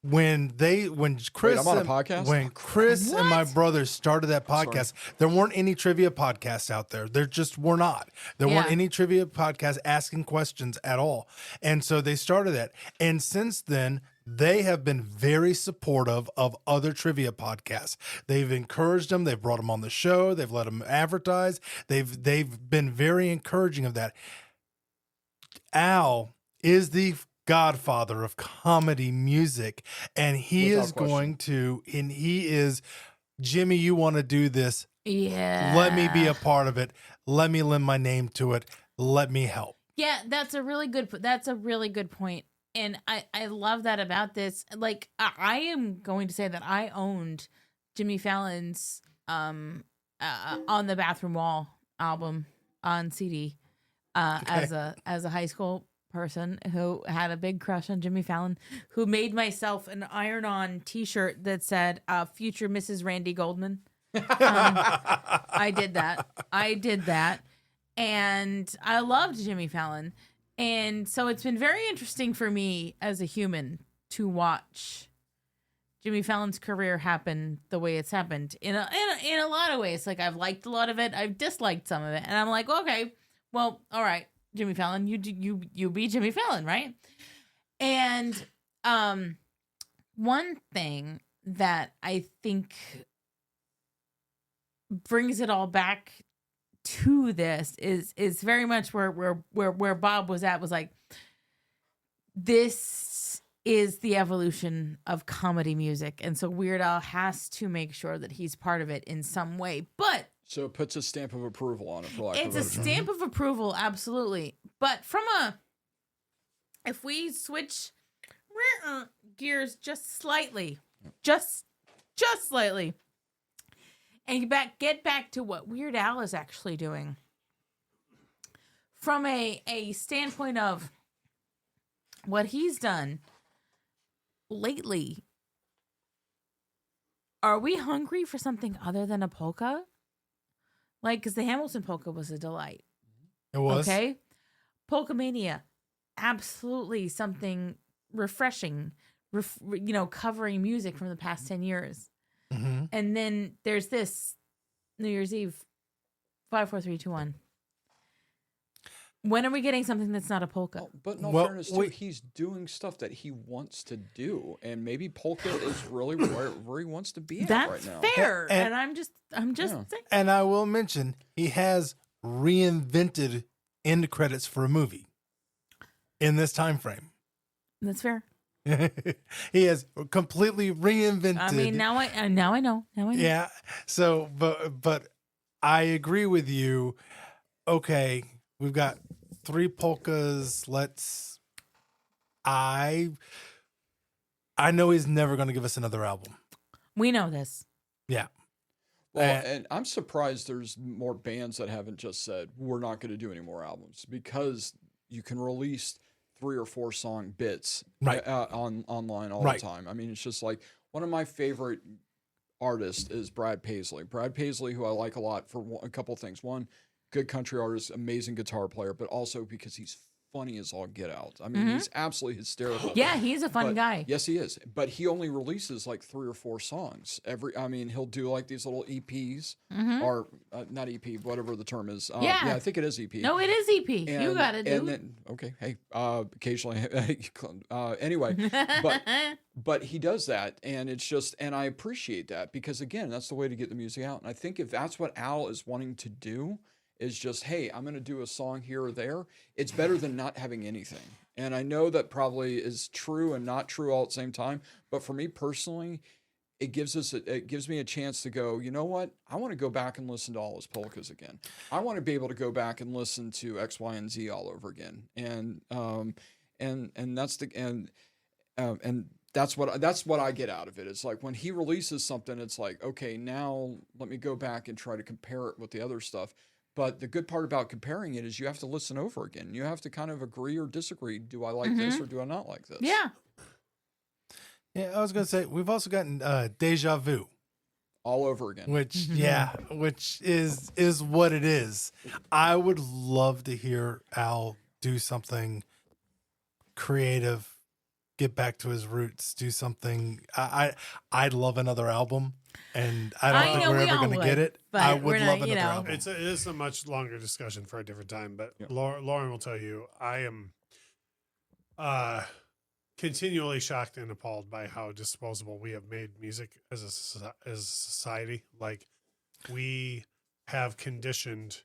When Chris I'm on a podcast? When Chris and my brothers started that podcast, there weren't any trivia podcasts out there. There just were not. There weren't any trivia podcasts asking questions at all. And so they started that. And since then, they have been very supportive of other trivia podcasts. They've encouraged them. They've brought them on the show. They've let them advertise. They've been very encouraging of that. Al is the godfather of comedy music, and he Without is question. going to, and he is, Jimmy, you want to do this? Yeah. Let me be a part of it. Let me lend my name to it. Let me help. Yeah, that's a really good point. And I love that about this. Like, I am going to say that I owned Jimmy Fallon's On the Bathroom Wall album on CD as a high school person who had a big crush on Jimmy Fallon, who made myself an iron-on T-shirt that said "Future Mrs. Randy Goldman." I did that, and I loved Jimmy Fallon, and so it's been very interesting for me as a human to watch Jimmy Fallon's career happen the way it's happened in a lot of ways. Like, I've liked a lot of it, I've disliked some of it, and I'm like, okay, well, all right, Jimmy Fallon, you be Jimmy Fallon, right? And one thing that I think brings it all back to this is very much where Bob was at, was like, this is the evolution of comedy music, and so Weird Al has to make sure that he's part of it in some way. But So it puts a stamp of approval on it, for lack of it's a a better term. stamp of approval, absolutely. But if we switch gears just slightly, just slightly, and get back to what Weird Al is actually doing from a standpoint of what he's done lately, are we hungry for something other than a polka? Like, because the Hamilton polka was a delight. It was. Okay. Polka-mania, absolutely something refreshing, covering music from the past 10 years. Mm-hmm. And then there's this New Year's Eve, 5, 4, 3, 2, 1. When are we getting something that's not a polka? But in all Well, fairness, too, he's doing stuff that he wants to do, and maybe polka is really where he wants to be at That's right now. fair. Yeah, And I'm just saying. And I will mention, he has reinvented end credits for a movie in this time frame. That's fair. He has completely reinvented. I mean, now I know. Yeah. So, but I agree with you. okay, we've got 3 polkas. I know he's never going to give us another album. We know this. Yeah. Well, and I'm surprised there's more bands that haven't just said we're not going to do any more albums, because you can release 3 or 4 song bits Right. online all Right. the time. I mean, it's just like one of my favorite artists is Brad Paisley. Brad Paisley, who I like a lot for a couple of things. One, good country artist, amazing guitar player, but also because he's funny as all get out. I mean, he's absolutely hysterical. Yeah, he's a fun But- guy. Yes, he is. But he only releases like 3 or 4 songs I mean, he'll do like these little EPs or not EP, whatever the term is. Yeah. I think it is EP. No, it is EP. You got it, dude. And then, okay, hey, occasionally, anyway, but he does that, and it's just, and I appreciate that, because again, that's the way to get the music out. And I think if that's what Al is wanting to do, is just, hey, I'm going to do a song here or there, it's better than not having anything. And I know that probably is true and not true all at the same time, but for me personally, it gives me a chance to go, you know what? I want to go back and listen to all his polkas again. I want to be able to go back and listen to X, Y, and Z all over again. And that's what I get out of it. It's like when he releases something, it's like, okay, now let me go back and try to compare it with the other stuff. But the good part about comparing it is you have to listen over again. You have to kind of agree or disagree. Do I like this or do I not like this? Yeah. Yeah, I was going to say, we've also gotten Deja Vu, All over again. which is what it is. I would love to hear Al do something creative, get back to his roots, do something. I'd love another album, and I don't think we're ever going to get it. but I we're would not, love you another know. album. It is a much longer discussion for a different time, but Yeah. Lauren will tell you, I am continually shocked and appalled by how disposable we have made music as a society. Like, we have conditioned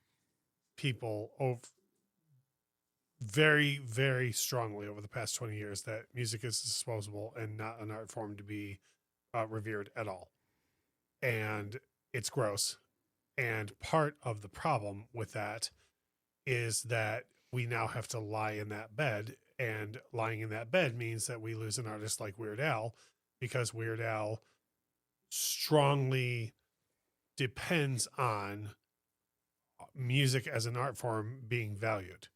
people very, very strongly over the past 20 years that music is disposable and not an art form to be revered at all. And it's gross. And part of the problem with that is that we now have to lie in that bed, and lying in that bed means that we lose an artist like Weird Al, because Weird Al strongly depends on music as an art form being valued.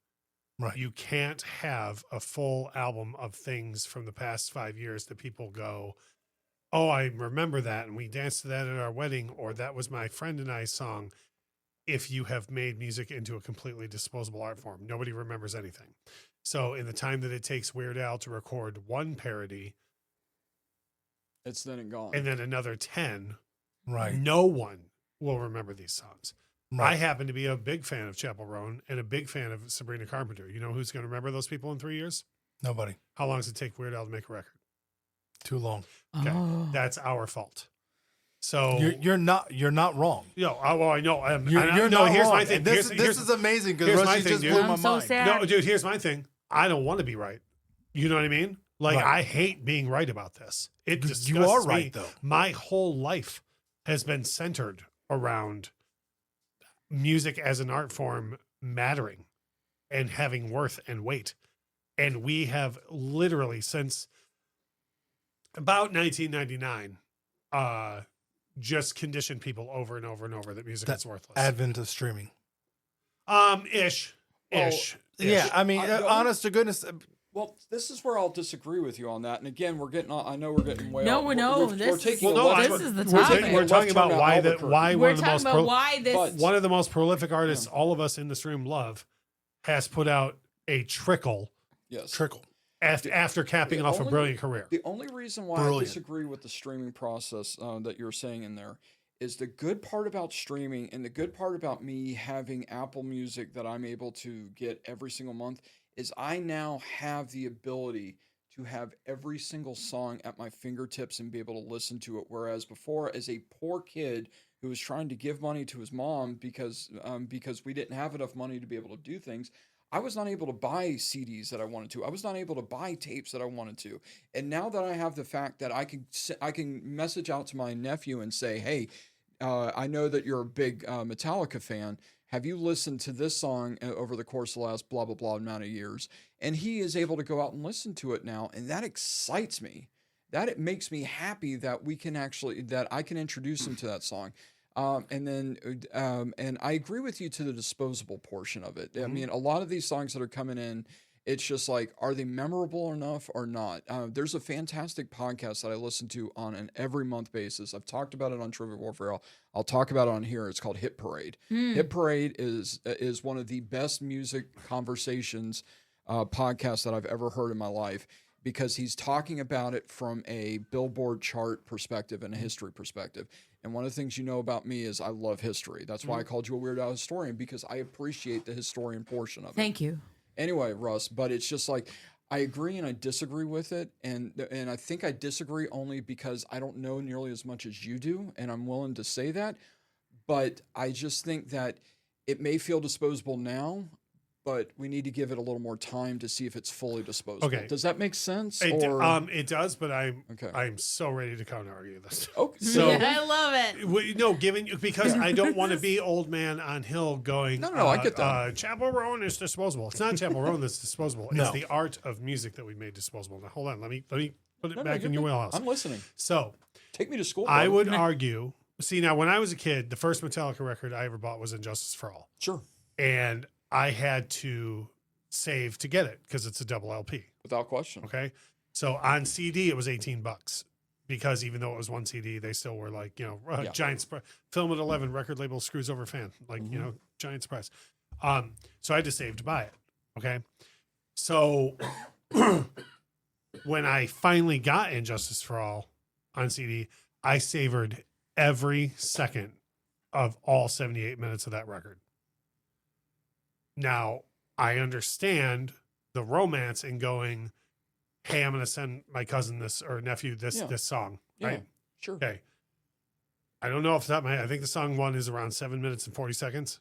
Right. You can't have a full album of things from the past 5 years that people go, oh, I remember that, and we danced to that at our wedding, or that was my friend and I's song, if you have made music into a completely disposable art form. Nobody remembers anything. So in the time that it takes Weird Al to record one parody It's then and gone. and then another 10, Right. no one will remember these songs. I Right. happen to be a big fan of Chappell Roan and a big fan of Sabrina Carpenter. You know who's going to remember those people in 3 years? Nobody. How long does it take Weird Al to make a record? Too long. Okay. Oh. That's our fault. So You're not wrong. I know. You're no, not here's wrong. my thing. And This Here's is amazing, here's because my Rusty thing, just dude. blew my I'm so mind. sad. No, dude, here's my thing. I don't want to be right. You know what I mean? Like, Right. I hate being right about this. It disgusts You are me. right, though. My whole life has been centered around music as an art form mattering and having worth and weight. And we have literally, since about 1999, just conditioned people over and over and over that music is worthless. Advent of streaming. Ish. Well, Yeah, I mean, the only- honest to goodness, Well, this is where I'll disagree with you on that. And again, we're getting. I know we're getting way. No, off. we know. We're This taking is- a left this turn. is the We're topic. taking- we're Left talking turn about to why Albuquerque. one We're of the talking most about why this. But- one of the most prolific artists all of us in this room love has put out a trickle Yes. trickle. after capping The off a only- brilliant career. The only reason why I Brilliant. disagree with the streaming process that you're saying in there is the good part about streaming and the good part about me having Apple Music that I'm able to get every single month is I now have the ability to have every single song at my fingertips and be able to listen to it. Whereas before, as a poor kid who was trying to give money to his mom because we didn't have enough money to be able to do things, I was not able to buy CDs that I wanted to. I was not able to buy tapes that I wanted to. And now that I have the fact that I can message out to my nephew and say, hey, I know that you're a big Metallica fan. have you listened to this song over the course of the last blah, blah, blah amount of years? And he is able to go out and listen to it now. And that excites me. That it makes me happy that that I can introduce him to that song. And I agree with you to the disposable portion of it. I mean, a lot of these songs that are coming in, it's just like, are they memorable enough or not? There's a fantastic podcast that I listen to on an every month basis. I've talked about it on Trivia Warfare. I'll talk about it on here. It's called Hit Parade. Hit Parade is one of the best music conversations podcasts that I've ever heard in my life, because he's talking about it from a Billboard chart perspective and a history perspective. And one of the things you know about me is I love history. That's why I called you a Weird Al historian, because I appreciate the historian portion of it. Thank you. Anyway, Russ, but it's just like, I agree and I disagree with it. And I think I disagree only because I don't know nearly as much as you do, and I'm willing to say that. But I just think that it may feel disposable now, but we need to give it a little more time to see if it's fully disposable. Okay. Does that make sense? It does, but I'm so ready to counter argue this. Okay. So I love it. no, because I don't want to be old man on hill going. No, I get that. Chapel Roan is disposable. It's not Chapel Roan that's disposable. No. It's the art of music that we made disposable. Now hold on, let me put it back in your wheelhouse. I'm listening. So Take me to school. I brother. would argue. See, now when I was a kid, the first Metallica record I ever bought was Injustice for All, Sure. and I had to save to get it because it's a double LP. Without question. Okay. So on CD, it was $18 because even though it was one CD, they still were like, giant film at 11 record label screws over fan, like, giant surprise. So I had to save to buy it. Okay. So when I finally got Injustice for All on CD, I savored every second of all 78 minutes of that record. Now, I understand the romance in going, hey, I'm going to send my cousin this or nephew this song, right? Yeah, sure. Okay. I don't know off the top of my head. I think the song one is around 7 minutes and 40 seconds.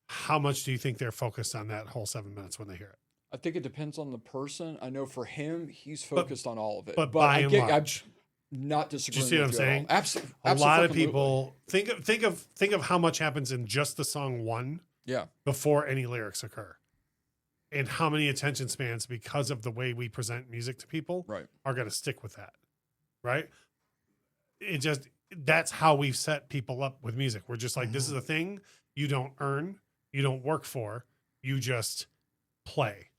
How much do you think they're focused on that whole 7 minutes when they hear it? I think it depends on the person. I know for him, he's focused on all of it. But by and large, I'm not disagreeing. do you see what I'm with you at saying? all. Absolutely. A lot of people think of how much happens in just the song one before any lyrics occur. And how many attention spans, because of the way we present music to people, are going to stick with that, right? That's how we've set people up with music. We're just like, this is a thing you don't earn, you don't work for, you just play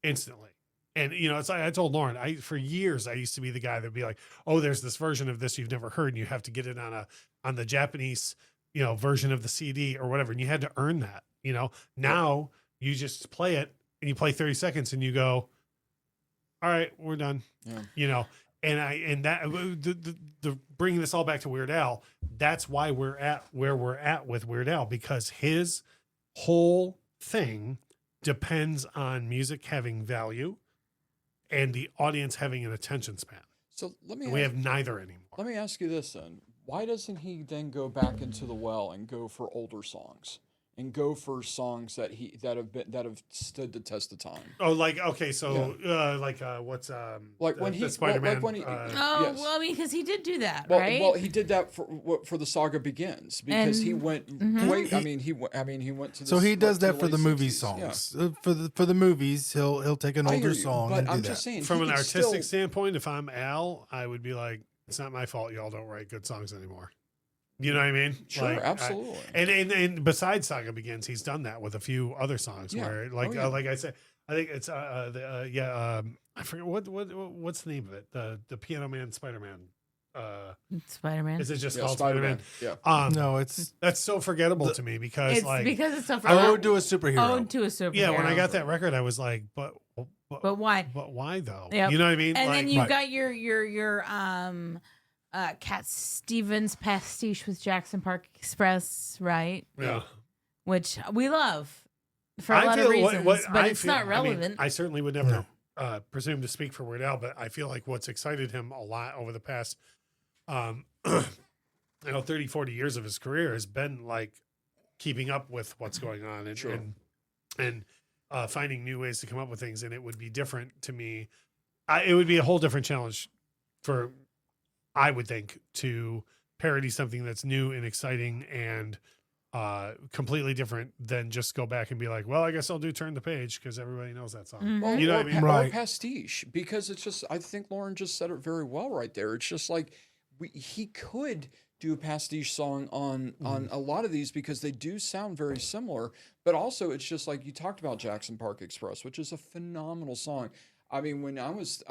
instantly. And, it's like I told Lauren, for years, I used to be the guy that'd be like, oh, there's this version of this you've never heard, and you have to get it on the Japanese, version of the CD or whatever. And you had to earn that, now you just play it and you play 30 seconds and you go, all right, we're done. Yeah. And the bringing this all back to Weird Al, that's why we're at where we're at with Weird Al, because his whole thing depends on music having value and the audience having an attention span. So we have neither anymore. Let me ask you this then. Why doesn't he then go back into the well and go for older songs? And go for songs that have stood the test of time. Oh, like okay, so what's like when he Spider-Man? Well, because he did do that, well, right? Well, he did that for the Saga Begins because he went. He went to. So he does that for the movie 60s. songs. For the movies, he'll take an older song but and I'm do just that. saying, From an artistic standpoint, if I'm Al, I would be like, it's not my fault y'all don't write good songs anymore. You know what I mean? Sure, absolutely. And besides Saga Begins, he's done that with a few other songs where, like I said, I think it's I forget what's the name of it? The Piano Man Spider-Man. Spider-Man. Is it just called Spider-Man? Yeah. No, that's so forgettable to me because it's so Ode to a Superhero. Ode to a Superhero. Yeah, when I got that record, I was like, but why? But why though? Yep. You know what I mean? And then you got your Cat Stevens pastiche with Jackson Park Express, right? Yeah. Which we love for a lot of reasons, but it's not relevant. I certainly would never presume to speak for Weird Al, but I feel like what's excited him a lot over the past 30, 40 years of his career has been like keeping up with what's going on and finding new ways to come up with things. And it would be different to me. It would be a whole different challenge for, I would think, to parody something that's new and exciting and completely different than just go back and be like, well, I guess I'll do Turn the Page because everybody knows that song. Mhm. Well, You know or, what I mean? or Right. pastiche, because it's just, I think Lauren just said it very well right there. It's just like he could do a pastiche song on a lot of these because they do sound very similar, but also it's just like you talked about Jackson Park Express, which is a phenomenal song. I mean, when I was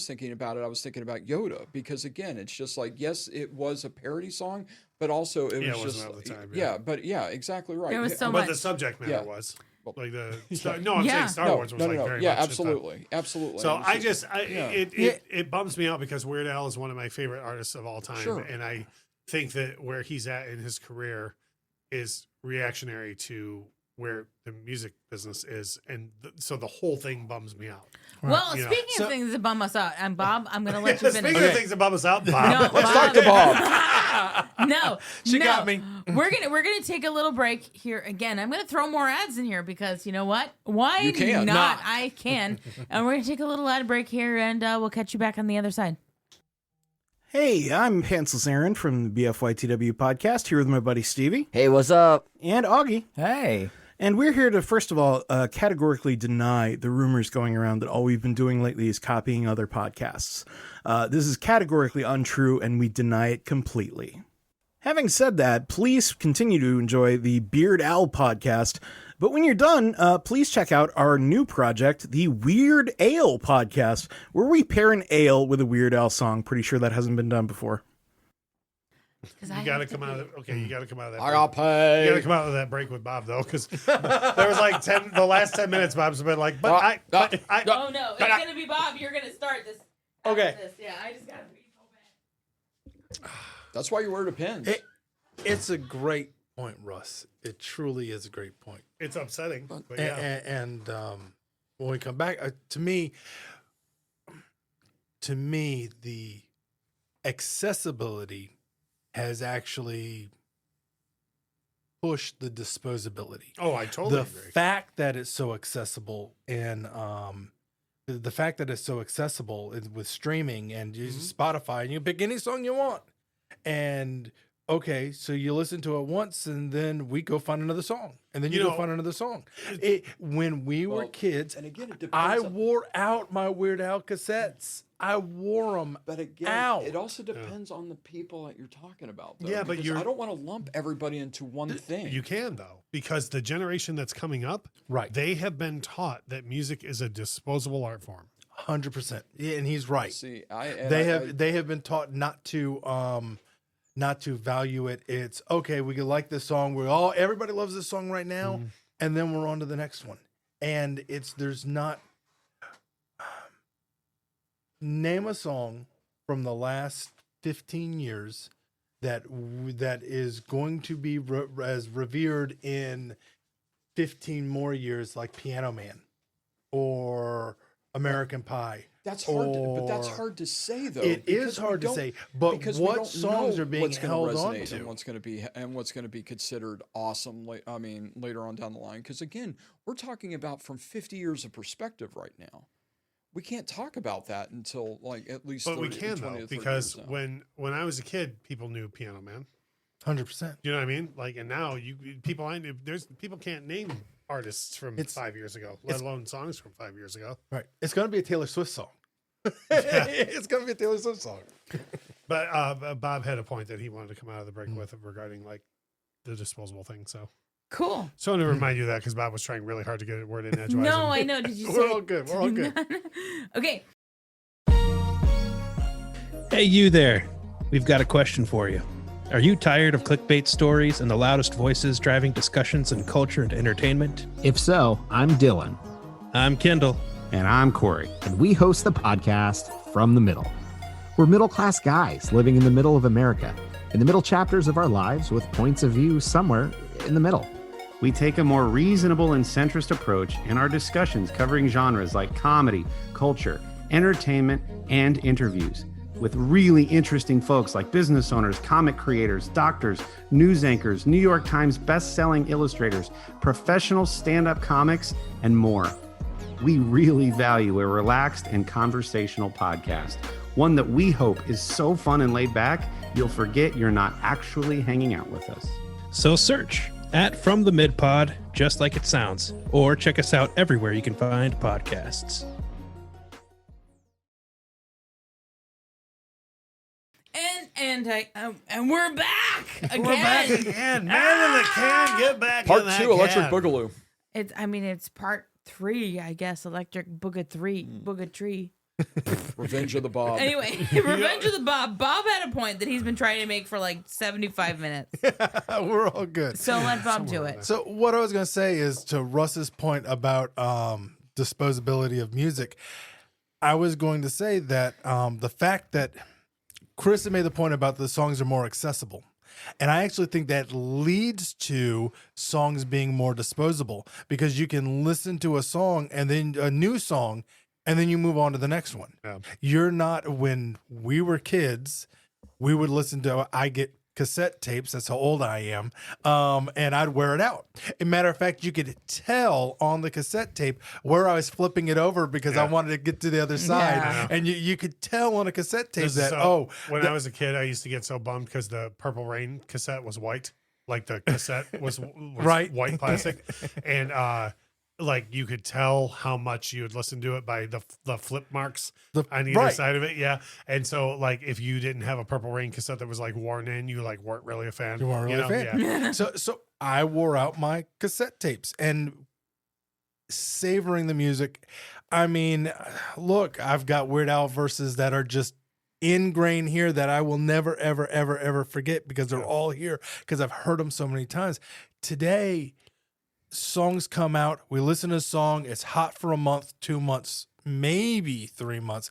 thinking about it, I was thinking about Yoda because again, it's just like, yes, it was a parody song, but also it Yeah, was it just wasn't all the time, yeah, but yeah, exactly right. There was Yeah. so But much. the subject matter Yeah. was Well, like the yeah. no, I'm Yeah. saying Star Wars was like very yeah, much at the- absolutely, absolutely. So It I was just yeah. it bums me out because Weird Al is one of my favorite artists of all time, Sure. and I think that where he's at in his career is reactionary to where the music business is, and so the whole thing bums me out. Well, You know, speaking so- of things that bum us out, and Bob, I'm going to let you finish. Speaking of things that bum us out, Bob, No, Let's talk to Bob. No, She no. got me. We're gonna take a little break here again. I'm gonna throw more ads in here because you know what? Why You can. not? I can. And we're gonna take a little ad break here, and we'll catch you back on the other side. Hey, I'm Hansel Aaron from the BFYTW podcast, here with my buddy Stevie Hey, what's up? and Augie. Hey. And we're here to, first of all, categorically deny the rumors going around that all we've been doing lately is copying other podcasts. This is categorically untrue, and we deny it completely. Having said that, please continue to enjoy the Beard Owl podcast. But when you're done, please check out our new project, the Weird Ale podcast, where we pair an ale with a Weird Al song. Pretty sure that hasn't been done before. you got to come out of you got to come out of that. I got paid. You got to come out of that break with Bob though, because there was like the last 10 minutes. Bob's been like, but I. Oh no, it's gonna be Bob. You're gonna start this. Okay. This. Yeah, I just gotta be so bad. That's why you wear the pins. It's a great point, Russ. It truly is a great point. It's upsetting, but And, yeah. and when we come back, to me, the accessibility has actually pushed the disposability. Oh, I totally The agree. fact that it's so accessible and the fact that it's so accessible with streaming and Spotify, and you pick any song you want, and okay, so you listen to it once, and then we go find another song, and then you go find another song. When we were kids, and again, it depends. I wore out my Weird Al cassettes. I wore them. But again, out. it also depends on the people that you're talking about. Though, Yeah, but because I don't want to lump everybody into one thing. You can though, because the generation that's coming up, Right. they have been taught that music is a disposable art form. 100%. Yeah, and he's right. See, They have been taught not to value it. It's okay, we can like this song. Everybody loves this song right now, and then we're on to the next one. And there's not name a song from the last 15 years that is going to be as revered in 15 more years, like Piano Man or American Pie. That's hard, but that's hard to say though. It is because we hard to don't- say, but because we what don't songs know are being what's gonna held on resonate to? and what's going to be considered awesome. I mean, later on down the line, because again, we're talking about from 50 years of perspective right now. We can't talk about that until like at least. But 30, we can 20 though, to 30 because years now. when I was a kid, people knew Piano Man. 100%. You know what I mean? Like, and now people can't name artists from 5 years ago, let alone songs from 5 years ago. Right. It's going to be a Taylor Swift song. It's going to be a Taylor Swift song. But Bob had a point that he wanted to come out of the break with regarding like the disposable thing. So Cool. I want to remind you of that because Bob was trying really hard to get a word in edgewise. No, and- I know. Did you say We're all good. We're all good. Okay. Hey, you there. We've got a question for you. Are you tired of clickbait stories and the loudest voices driving discussions in culture and entertainment? If so, I'm Dylan. I'm Kendall. And I'm Corey. And we host the podcast From the Middle. We're middle-class guys living in the middle of America, in the middle chapters of our lives with points of view somewhere in the middle. We take a more reasonable and centrist approach in our discussions covering genres like comedy, culture, entertainment, and interviews, with really interesting folks like business owners, comic creators, doctors, news anchors, New York Times best-selling illustrators, professional stand-up comics, and more. We really value a relaxed and conversational podcast, one that we hope is so fun and laid back, you'll forget you're not actually hanging out with us. So search at From the Mid Pod, just like it sounds, or check us out everywhere you can find podcasts. And we're back again. We're back again. Man in the can, get back Part in that 2, Electric can. Boogaloo. It's part 3, I guess. Electric Booga 3, Booga Tree. Revenge of the Bob. Anyway, Revenge of the Bob. Bob had a point that he's been trying to make for like 75 minutes. We're all good. So let Bob do it. So what I was going to say is to Russ's point about disposability of music. I was going to say that the fact that Chris had made the point about the songs are more accessible. And I actually think that leads to songs being more disposable because you can listen to a song and then a new song and then you move on to the next one. Yeah. You're not, when we were kids, we would listen to, I get cassette tapes. That's how old I am. And I'd wear it out. As a matter of fact, you could tell on the cassette tape where I was flipping it over because I wanted to get to the other side. Yeah. And you could tell on a cassette tape that, when I was a kid, I used to get so bummed because the Purple Rain cassette was white. Like the cassette was Right. white plastic. And like you could tell how much you would listen to it by the flip marks on either side of it. Yeah. And so like if you didn't have a Purple Rain cassette that was like worn in, you like weren't really a fan. You weren't really a fan. Yeah. So I wore out my cassette tapes and savoring the music. I mean, look, I've got Weird Al verses that are just ingrained here that I will never, ever, ever, ever forget because they're all here because I've heard them so many times. Today, songs come out, we listen to a song, it's hot for a month, 2 months, maybe 3 months,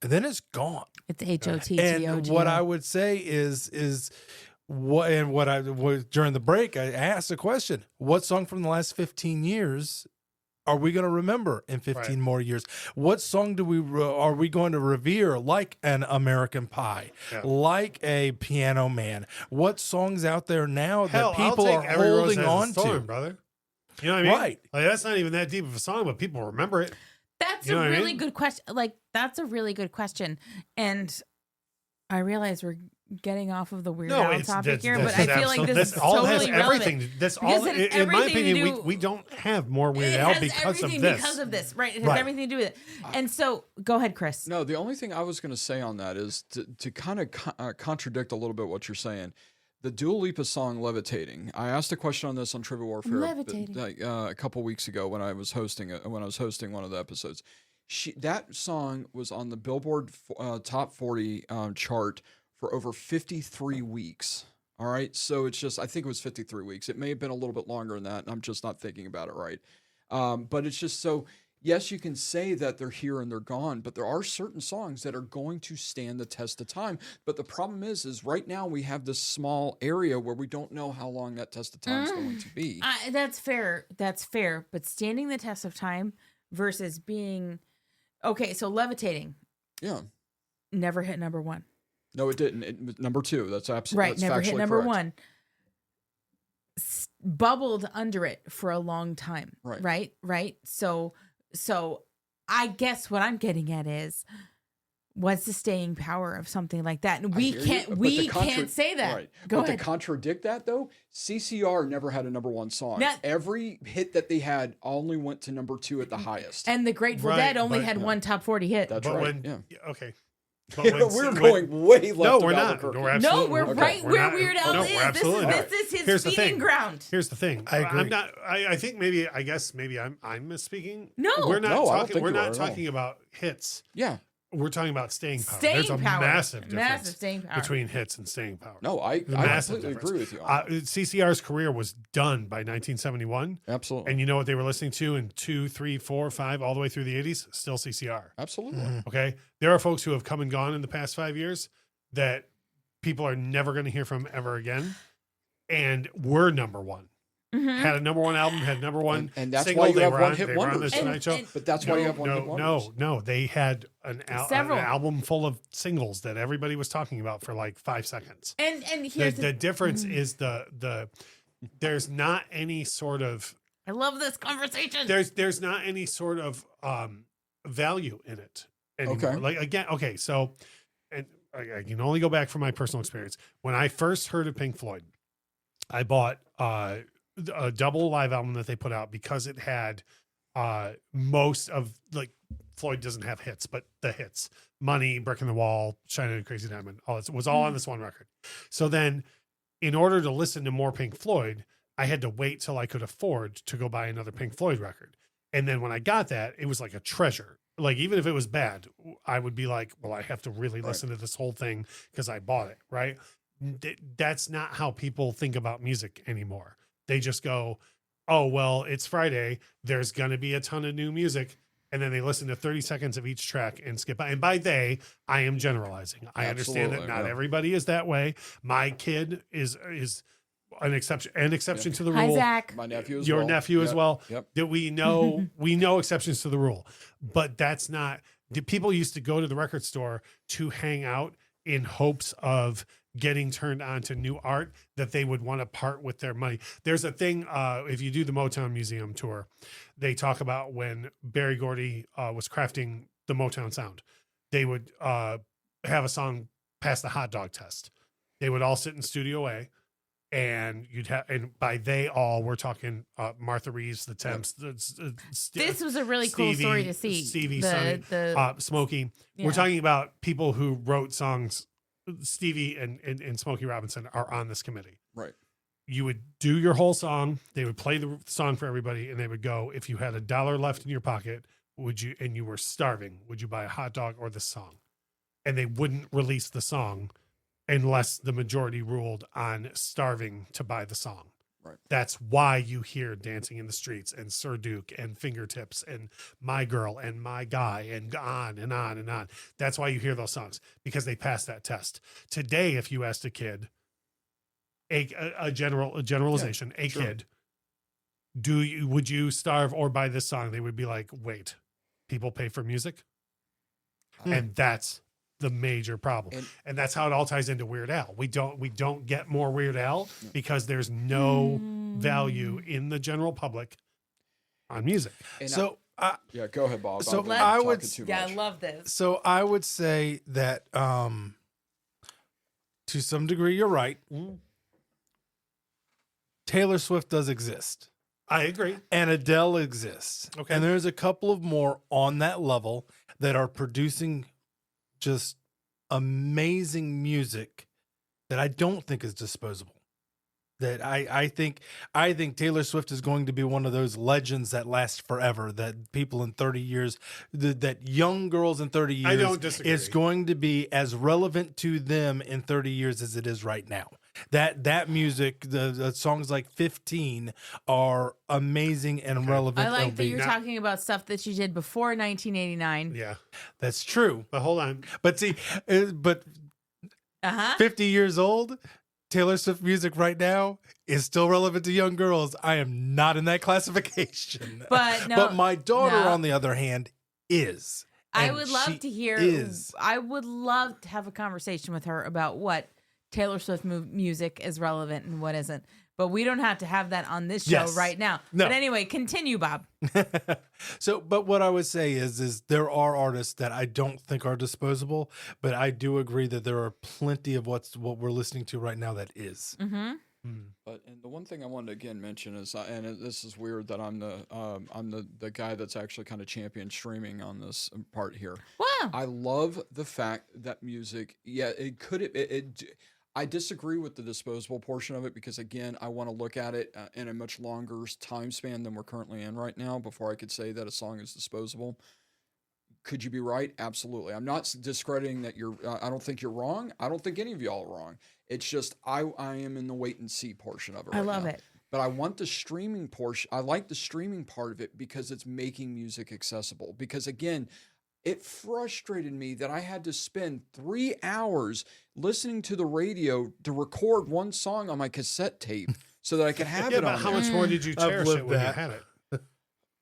and then it's gone. It's HOTTOG. And what I would say is what I was during the break, I asked a question: what song from the last 15 years are we going to remember in 15 more years? What song are we going to revere, like an American Pie, like a Piano Man? What songs out there now that people are holding on to, brother? You know what I mean? Right. Like, that's not even that deep of a song, but people remember it. That's You know a what I really mean? good question. Like, that's a really good question. And I realize we're getting off of the Weird Al topic here, but I feel like this is totally relevant. That's all, Because it has in my everything to opinion, do- we don't have more Weird Al because of this. Because of this, right? It has everything to do with it. And so, go ahead, Chris. No, the only thing I was going to say on that is to kind of contradict a little bit what you're saying. The Dua Lipa song "Levitating." I asked a question on this on Trivia Warfare a couple weeks ago when I was hosting one of the episodes. That song was on the Billboard Top 40 chart for over 53 weeks. All right, so it's just I think it was 53 weeks. It may have been a little bit longer than that. And I'm just not thinking about it right. But it's just so. Yes, you can say that they're here and they're gone, but there are certain songs that are going to stand the test of time. But the problem is right now we have this small area where we don't know how long that test of time is going to be. That's fair. That's fair. But standing the test of time versus being okay. So Levitating. Yeah. Never hit number one. No, it didn't. It was number 2. That's absolutely right. Never hit number correct. one. Bubbled under it for a long time. Right. So I guess what I'm getting at is what's the staying power of something like that? And we can't say that. Right. Go ahead. To contradict that though, CCR never had a number 1 song. Now, every hit that they had only went to number 2 at the highest. And the Grateful Dead only had one top 40 hit. That's right. Okay. We're going way left. No, we're not. Albuquerque. No, we're right where Weird Al is. Absolutely not. This is Here's his the feeding thing. ground. Here's the thing. I agree. I'm not. I think maybe. I guess maybe I'm misspeaking. No. we're not No, I don't talking. think We're you are not at all. talking about hits. Yeah. We're talking about staying power. Staying There's a power. massive difference Massive staying power. between hits and staying power. No, I Massive completely difference. agree with you. CCR's career was done by 1971. Absolutely. And you know what they were listening to in 2, 3, 4, 5, all the way through the 80s? Still CCR. Absolutely. Okay. There are folks who have come and gone in the past 5 years that people are never going to hear from ever again. And were number one. Had a number 1 album, had number 1 and that's single. why you They have were one on- hit they were on wonders. the Tonight Show. But that's why you have one hit wonders. No. They had an Several. album full of singles that everybody was talking about for like 5 seconds. And here's the difference is the there's not any sort of I love this conversation. there's not any sort of value in it anymore. Okay. Like again, okay, so and I can only go back from my personal experience. When I first heard of Pink Floyd, I bought a double live album that they put out because it had most of, like, Floyd doesn't have hits, but the hits, Money, Brick in the Wall, Shining a Crazy Diamond, all that was all on this one record. So then in order to listen to more Pink Floyd, I had to wait till I could afford to go buy another Pink Floyd record. And then when I got that, it was like a treasure. Like, even if it was bad, I would be like, well, I have to really listen to this whole thing because I bought it, right? That's not how people think about music anymore. They just go, oh, well, it's Friday. There's going to be a ton of new music. And then they listen to 30 seconds of each track and skip by. And by they, I am generalizing. I understand that not everybody is that way. My kid is an exception to the rule. Hi, Zach. My nephew as Your well. nephew as well. Yep. That we know exceptions to the rule. But that's not, the people used to go to the record store to hang out in hopes of getting turned on to new art that they would want to part with their money. There's a thing, if you do the Motown Museum tour, they talk about when Berry Gordy was crafting the Motown sound. They would have a song pass the hot dog test. They would all sit in Studio A, and you'd have, and by they all, we're talking Martha Reeves, the Temps. This was a really cool story to see. Stevie, Sonny, Smokey. Yeah. We're talking about people who wrote songs. Stevie and Smokey Robinson are on this committee. Right. You would do your whole song. They would play the song for everybody, and they would go, if you had $1 left in your pocket, would you, and you were starving, would you buy a hot dog or the song? And they wouldn't release the song unless the majority ruled on starving to buy the song. Right. That's why you hear Dancing in the Streets and Sir Duke and Fingertips and My Girl and My Guy and on and on and on. That's why you hear those songs, because they passed that test. Today, if you asked a kid, a generalization, kid, would you starve or buy this song? They would be like, wait, people pay for music? And that's the major problem. And that's how it all ties into Weird Al. We don't get more Weird Al because there's no value in the general public on music. And So yeah, go ahead, Bob. So I've been I talking would- too Yeah, I much. love this. So I would say that to some degree, you're right. Taylor Swift does exist. I agree. And Adele exists. Okay. And there's a couple of more on that level that are producing just amazing music that I don't think is disposable. That I think Taylor Swift is going to be one of those legends that last forever, that people in 30 years, that young girls in 30 years, I don't disagree. it's going to be as relevant to them in 30 years as it is right now. That music, the songs like 15 are amazing and relevant. I like They'll that be- you're talking about stuff that she did before 1989. Yeah, That's true. but hold on. But see, but Uh-huh. 50 years old, Taylor Swift music right now is still relevant to young girls. I am not in that classification. But no, but my daughter, no. on the other hand, is. I And would love she to hear. is. I would love to have a conversation with her about what Taylor Swift music is relevant and what isn't. But we don't have to have that on this show Yes. right now. No. But anyway, continue, Bob. So, but what I would say is there are artists that I don't think are disposable, but I do agree that there are plenty of what we're listening to right now that is. Mm-hmm. But and the one thing I wanted to again mention is, this is weird that I'm the guy that's actually kind of champion streaming on this part here. Wow. I love the fact that music, I disagree with the disposable portion of it because, again, I want to look at it in a much longer time span than we're currently in right now before I could say that a song is disposable. Could you be right? Absolutely. I'm not discrediting that you're, I don't think you're wrong. I don't think any of y'all are wrong. It's just I am in the wait and see portion of it. I right love now. it. But I want the streaming portion. I like the streaming part of it because it's making music accessible. Because, again, it frustrated me that I had to spend 3 hours listening to the radio to record one song on my cassette tape so that I could have it But on how there. much more did you I've cherish lived it when you that. had it?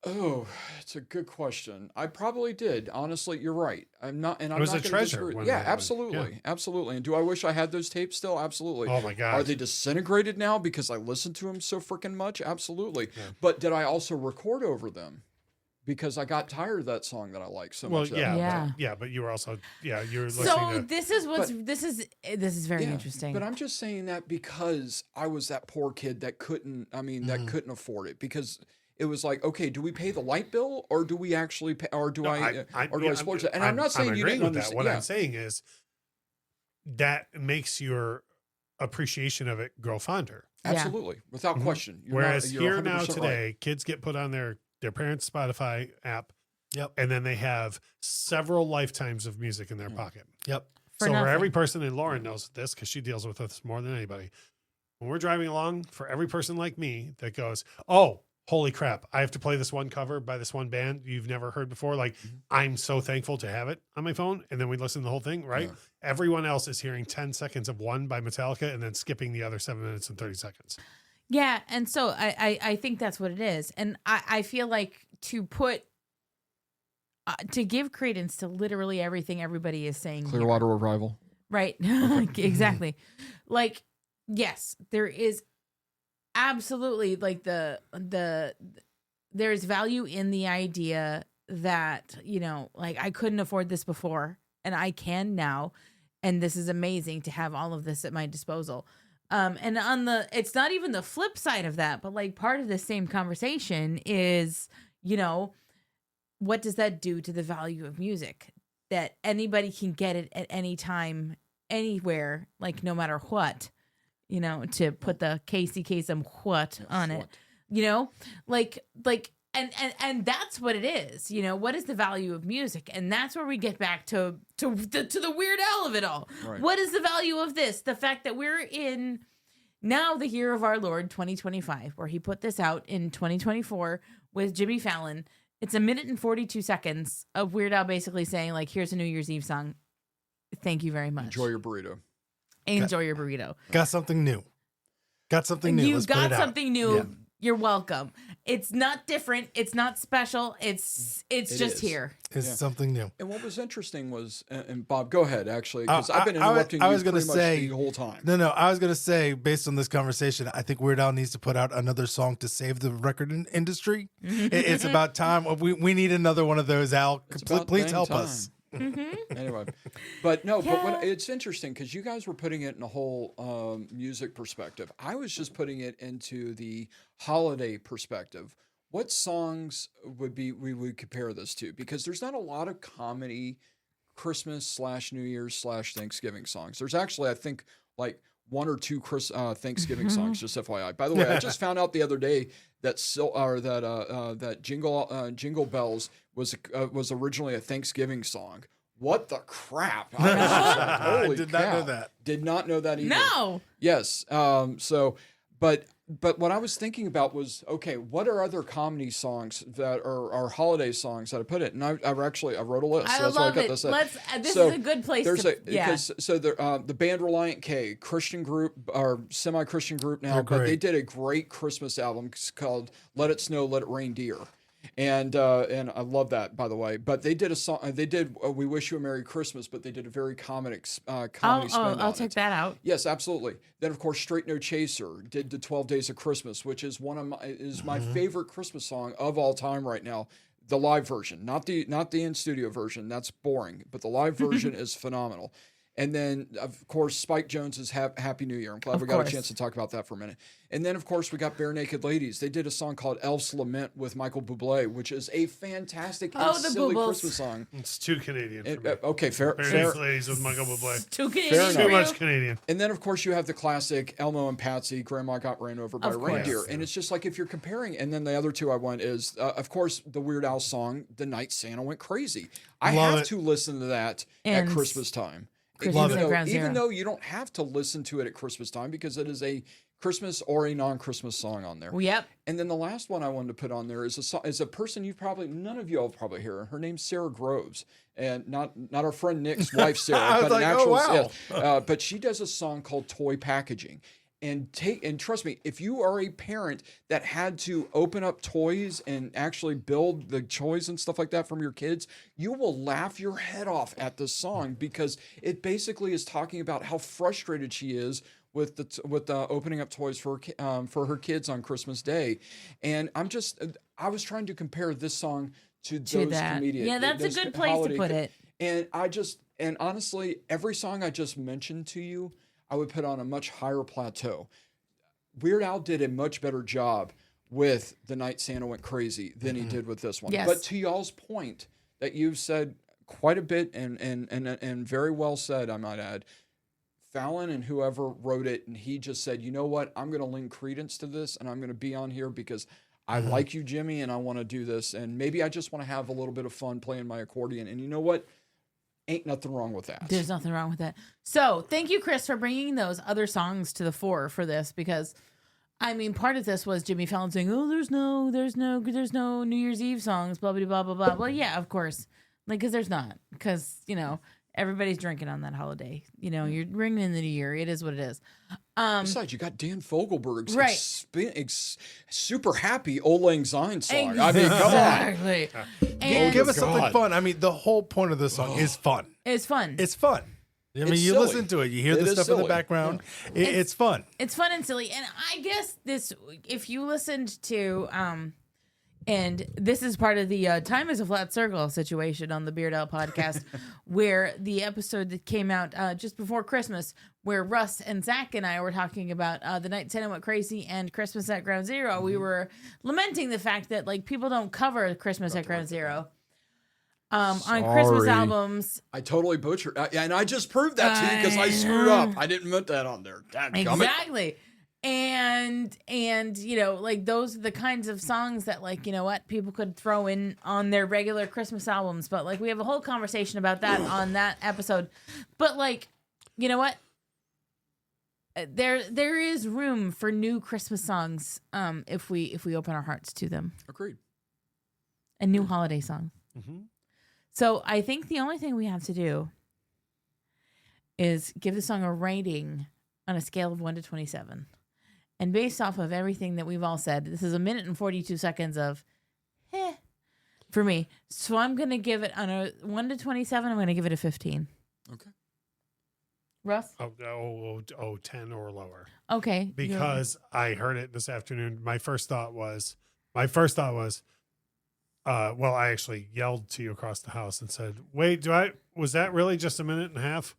Oh, it's a good question. I probably did. Honestly, you're right. I'm not, and I'm was not a gonna treasure disagree. when Yeah, it was- absolutely, yeah. absolutely. And do I wish I had those tapes still? Absolutely. Oh my God. Are they disintegrated now because I listen to them so freaking much? Absolutely. But did I also record over them? because I got tired of that song that I like so Well, much. but you were also you're listening So to, this is very interesting. But I'm just saying that because I was that poor kid that couldn't afford it, because it was like, okay, do we pay the light bill or do we actually pay, or do I splurge it? And I'm not saying you didn't understand. What I'm saying is that makes your appreciation of it grow fonder. Absolutely, without question. Whereas you're here now 100% today, right. kids get put on their parents' Spotify app. Yep. And then they have several lifetimes of music in their pocket. Yep. For so nothing. for every person, and Lauren knows this because she deals with this more than anybody. When we're driving along, for every person like me that goes, oh, holy crap, I have to play this one cover by this one band you've never heard before. Like, I'm so thankful to have it on my phone. And then we listen to the whole thing, right? Yeah. Everyone else is hearing 10 seconds of one by Metallica and then skipping the other 7 minutes and 30 seconds. Yeah, and so I think that's what it is. And I feel like to give credence to literally everything everybody is saying here. Clearwater Revival. Right. Exactly. Like, yes, there is absolutely like there's value in the idea that, like I couldn't afford this before and I can now. And this is amazing to have all of this at my disposal. And it's not even the flip side of that, but like part of the same conversation is, what does that do to the value of music? That anybody can get it at any time, anywhere, like no matter what, to put the Casey Kasem what on it, and that's what it is. What is the value of music? And that's where we get back to the Weird Al of it all. Right. What is the value of this? The fact that we're in now the year of our Lord 2025, where he put this out in 2024 with Jimmy Fallon. It's 1 minute and 42 seconds of Weird Al basically saying, like, here's a New Year's Eve song. Thank you very much. Enjoy your burrito. Enjoy your burrito. Got something new. Let's put You it got out. something new. Yeah. You're welcome. It's not different. It's not special. It's just is. here. It's something new. And what was interesting was, and Bob, go ahead, actually, because I've been interrupting I was you gonna pretty say, much the whole time. No, I was going to say, based on this conversation, I think Weird Al needs to put out another song to save the record industry. It's about time. We need another one of those, Al. Please help us. Anyway, but it's interesting because you guys were putting it in a whole music perspective. I was just putting it into the holiday perspective. What songs we would compare this to? Because there's not a lot of comedy Christmas / New Year's / Thanksgiving songs. There's actually, I think, like 1 or 2 Thanksgiving songs. Just FYI. By the way, I just found out the other day that that Jingle Bells was originally a Thanksgiving song. What the crap? I did not know that. Did not know that either. No. Yes. But what I was thinking about was, okay, what are other comedy songs that are holiday songs that I put it? And I wrote a list. I That's love why I got it. this. This is a good place to. The band Reliant K, Christian group or semi-Christian group now, but they did a great Christmas album called "Let It Snow, Let It Rain, Dear." And I love that, by the way. But they did a song. They did "We Wish You a Merry Christmas," but they did a very comedy spin on I'll check that out. Yes, absolutely. Then of course, Straight No Chaser did the 12 Days of Christmas, which is my favorite Christmas song of all time right now. The live version, not the in studio version. That's boring, but the live version is phenomenal. And then, of course, Spike Jonze's Happy New Year. I'm glad we got a chance to talk about that for a minute. And then, of course, we got Bare Naked Ladies. They did a song called Elf's Lament with Michael Bublé, which is a fantastic and silly Christmas song. It's too Canadian for me. Okay, fair. Bare Naked Ladies with Michael Bublé. Too Canadian. Too much Canadian. And then, of course, you have the classic Elmo and Patsy, Grandma Got Ran Over by a Reindeer. And it's just like if you're comparing, and then the other two I want is, of course, the Weird Al song, The Night Santa Went Crazy. I have to listen to that at Christmas time. Even though you don't have to listen to it at Christmas time because it is a Christmas or a non-Christmas song on there. Yep. And then the last one I wanted to put on there is a person none of you all probably hear. Her name's Sarah Groves, and not our friend Nick's wife Sarah, but but she does a song called Toy Packaging. And trust me, if you are a parent that had to open up toys and actually build the toys and stuff like that from your kids, you will laugh your head off at this song because it basically is talking about how frustrated she is with the opening up toys for her kids on Christmas Day. And I was trying to compare this song to those that. comedian. Yeah, that's a those good place to holiday put it. And honestly, every song I just mentioned to you, I would put on a much higher plateau. Weird Al did a much better job with The Night Santa Went Crazy than he did with this one. Yes. But to y'all's point that you've said quite a bit and very well said, I might add, Fallon and whoever wrote it, and he just said, you know what, I'm going to lend credence to this, and I'm going to be on here because I like you, Jimmy, and I want to do this, and maybe I just want to have a little bit of fun playing my accordion. And you know what? Ain't nothing wrong with that. There's nothing wrong with that. So thank you, Chris, for bringing those other songs to the fore for this, because I mean, part of this was Jimmy Fallon saying, "Oh, there's no New Year's Eve songs, blah blah blah blah blah." Well, yeah, of course, like because there's not, because everybody's drinking on that holiday. You're ringing in the new year. It is what it is. Besides, you got Dan Fogelberg's right. super happy Old Lang Syne song. I mean, come on. Exactly. Give us something fun. I mean, the whole point of this song is fun. It's fun. It's fun. I mean, It's you silly. listen to it. You hear the is stuff in the silly. background. It's fun. It's fun and silly. And I guess if you listened to, and this is part of the Time is a Flat Circle situation on the Beard Out podcast, where the episode that came out just before Christmas, where Russ and Zach and I were talking about The Night Santa Went Crazy and Christmas at Ground Zero. We were lamenting the fact that people don't cover Christmas at Ground Zero. On Christmas albums. I totally butchered. And I just proved that to you because I screwed up. I didn't put that on there. Exactly. And those are the kinds of songs that people could throw in on their regular Christmas albums. But we have a whole conversation about that on that episode. But you know what? There is room for new Christmas songs if we open our hearts to them. Agreed. And new holiday songs. Mm-hmm. So I think the only thing we have to do is give the song a rating on a scale of 1 to 27. And based off of everything that we've all said, this is 1 minute and 42 seconds of for me. So I'm going to give it on a 1 to 27. I'm going to give it a 15. Okay. Russ? 10 or lower. Okay. Because I heard it this afternoon. My first thought was, well, I actually yelled to you across the house and said, wait, was that really just 1.5 minutes?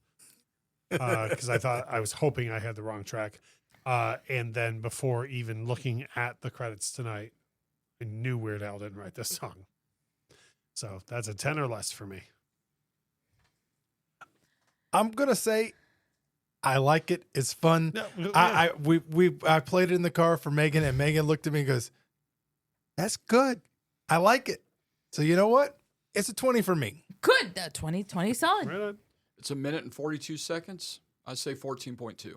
Because I was hoping I had the wrong track. And then before even looking at the credits tonight, I knew Weird Al didn't write this song. So that's a 10 or less for me. I'm going to say I like it. It's fun. No, yeah. I played it in the car for Megan, and Megan looked at me and goes, that's good. I like it. So you know what? It's a 20 for me. Good. 20 solid. Right. It's 1 minute and 42 seconds. I say 14.2.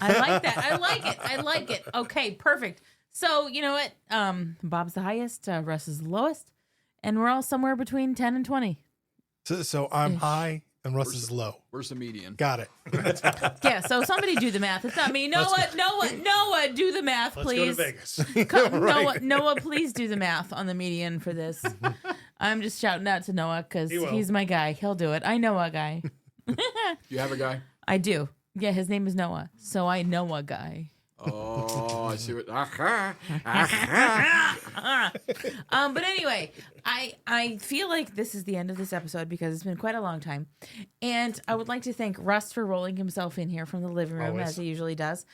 I like that. I like it. Okay, perfect. So you know what? Bob's the highest, Russ is the lowest, and we're all somewhere between 10 and 20. So I'm high and Russ is low. Where's the median? Got it. Yeah, so somebody do the math. It's not me. Noah, do the math, please. Let's go to Vegas. Right. Noah, please do the math on the median for this. I'm just shouting out to Noah because he's my guy. He'll do it. I know a guy. You have a guy? I do. Yeah, his name is Noah, so I know a guy. Oh, I see what. But anyway, I feel like this is the end of this episode because it's been quite a long time, and I would like to thank Russ for rolling himself in here from the living room Always. as he usually does,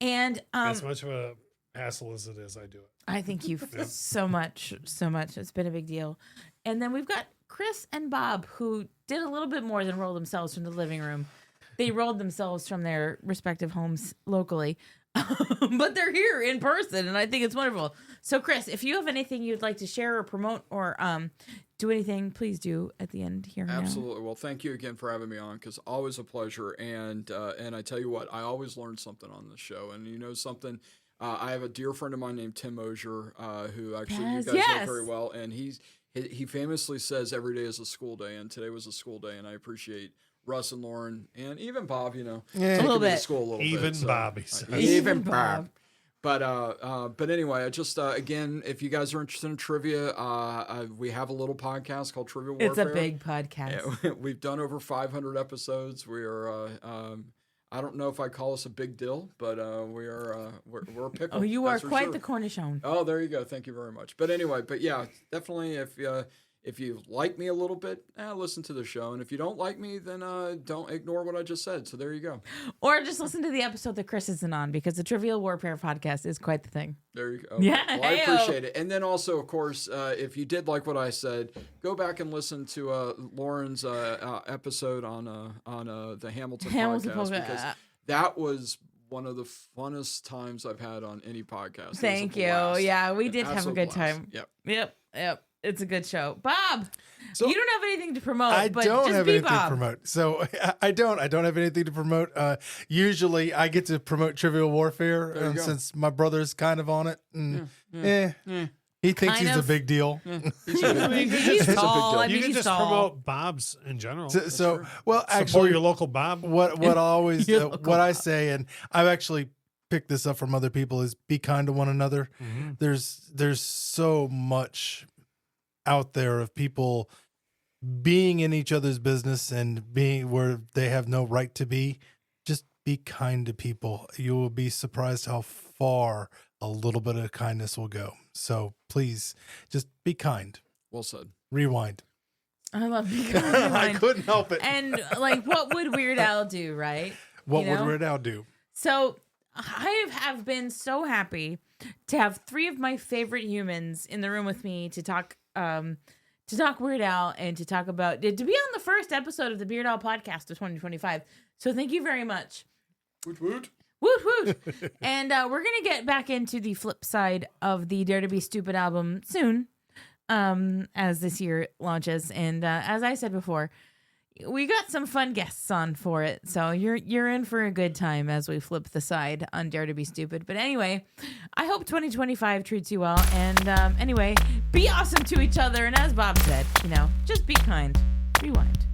and As much of a hassle as it is, I do it. I thank you so much. It's been a big deal, and then we've got Chris and Bob who did a little bit more than roll themselves from the living room. They rolled themselves from their respective homes locally. But they're here in person, and I think it's wonderful. So, Chris, if you have anything you'd like to share or promote or do anything, please do at the end here. Absolutely. Well, thank you again for having me on, because always a pleasure. And I tell you what, I always learn something on the show. And you know something, I have a dear friend of mine named Tim Mosier, who actually you guys know very well, and he famously says every day is a school day, and today was a school day, and I appreciate Russ and Lauren, and even Bob, taking a little me bit. to school a little Even bit. Bob, he says. Even Bob. But anyway, I just again, if you guys are interested in trivia, we have a little podcast called Trivia Warfare. It's a big podcast. Yeah, we've done over 500 episodes. We are. I don't know if I call us a big deal, but we're a pickle. Oh, you are that's for quite sure. the cornichon. Oh, there you go. Thank you very much. But anyway, yeah, definitely If you like me a little bit, listen to the show. And if you don't like me, then don't ignore what I just said. So there you go. Or just listen to the episode that Chris isn't on, because the Trivial Warfare podcast is quite the thing. There you go. Yeah, Well, I appreciate it. And then also, of course, if you did like what I said, go back and listen to Lauren's episode on the Hamilton podcast, Polka. because that was one of the funnest times I've had on any podcast. Thank you. Blast. Yeah, we did have a Absolute good blast. time. Yep. Yep. It's a good show. Bob, So- you don't have anything to promote. I but don't just have be anything Bob. to promote. So I don't have anything to promote. Usually I get to promote Trivial Warfare, There you go. since my brother's kind of on it. And he thinks Kind he's a of. big deal. He's tall. I You mean, can he's just tall. promote Bob's in general. So well, Support actually, your local Bob. what I always Your local what I Bob. say, and I've actually picked this up from other people, is be kind to one another. Mm-hmm. There's so much out there of people being in each other's business and being where they have no right to be. Just be kind to people. You will be surprised how far a little bit of kindness will go. So please just be kind. Well said. Rewind. I love you. I couldn't help it. And like, what would Weird Al do, right? What you would know? Weird Al do? So I have been so happy to have 3 of my favorite humans in the room with me to talk Weird Al and to talk about to be on the first episode of the Beard Al podcast of 2025. So thank you very much. Woot woot. Woot woot. And we're gonna get back into the flip side of the Dare to Be Stupid album soon, as this year launches. And as I said before, we got some fun guests on for it, so you're in for a good time as we flip the side on Dare to Be Stupid. But anyway, I hope 2025 treats you well. And anyway, be awesome to each other. And as Bob said, just be kind. Rewind.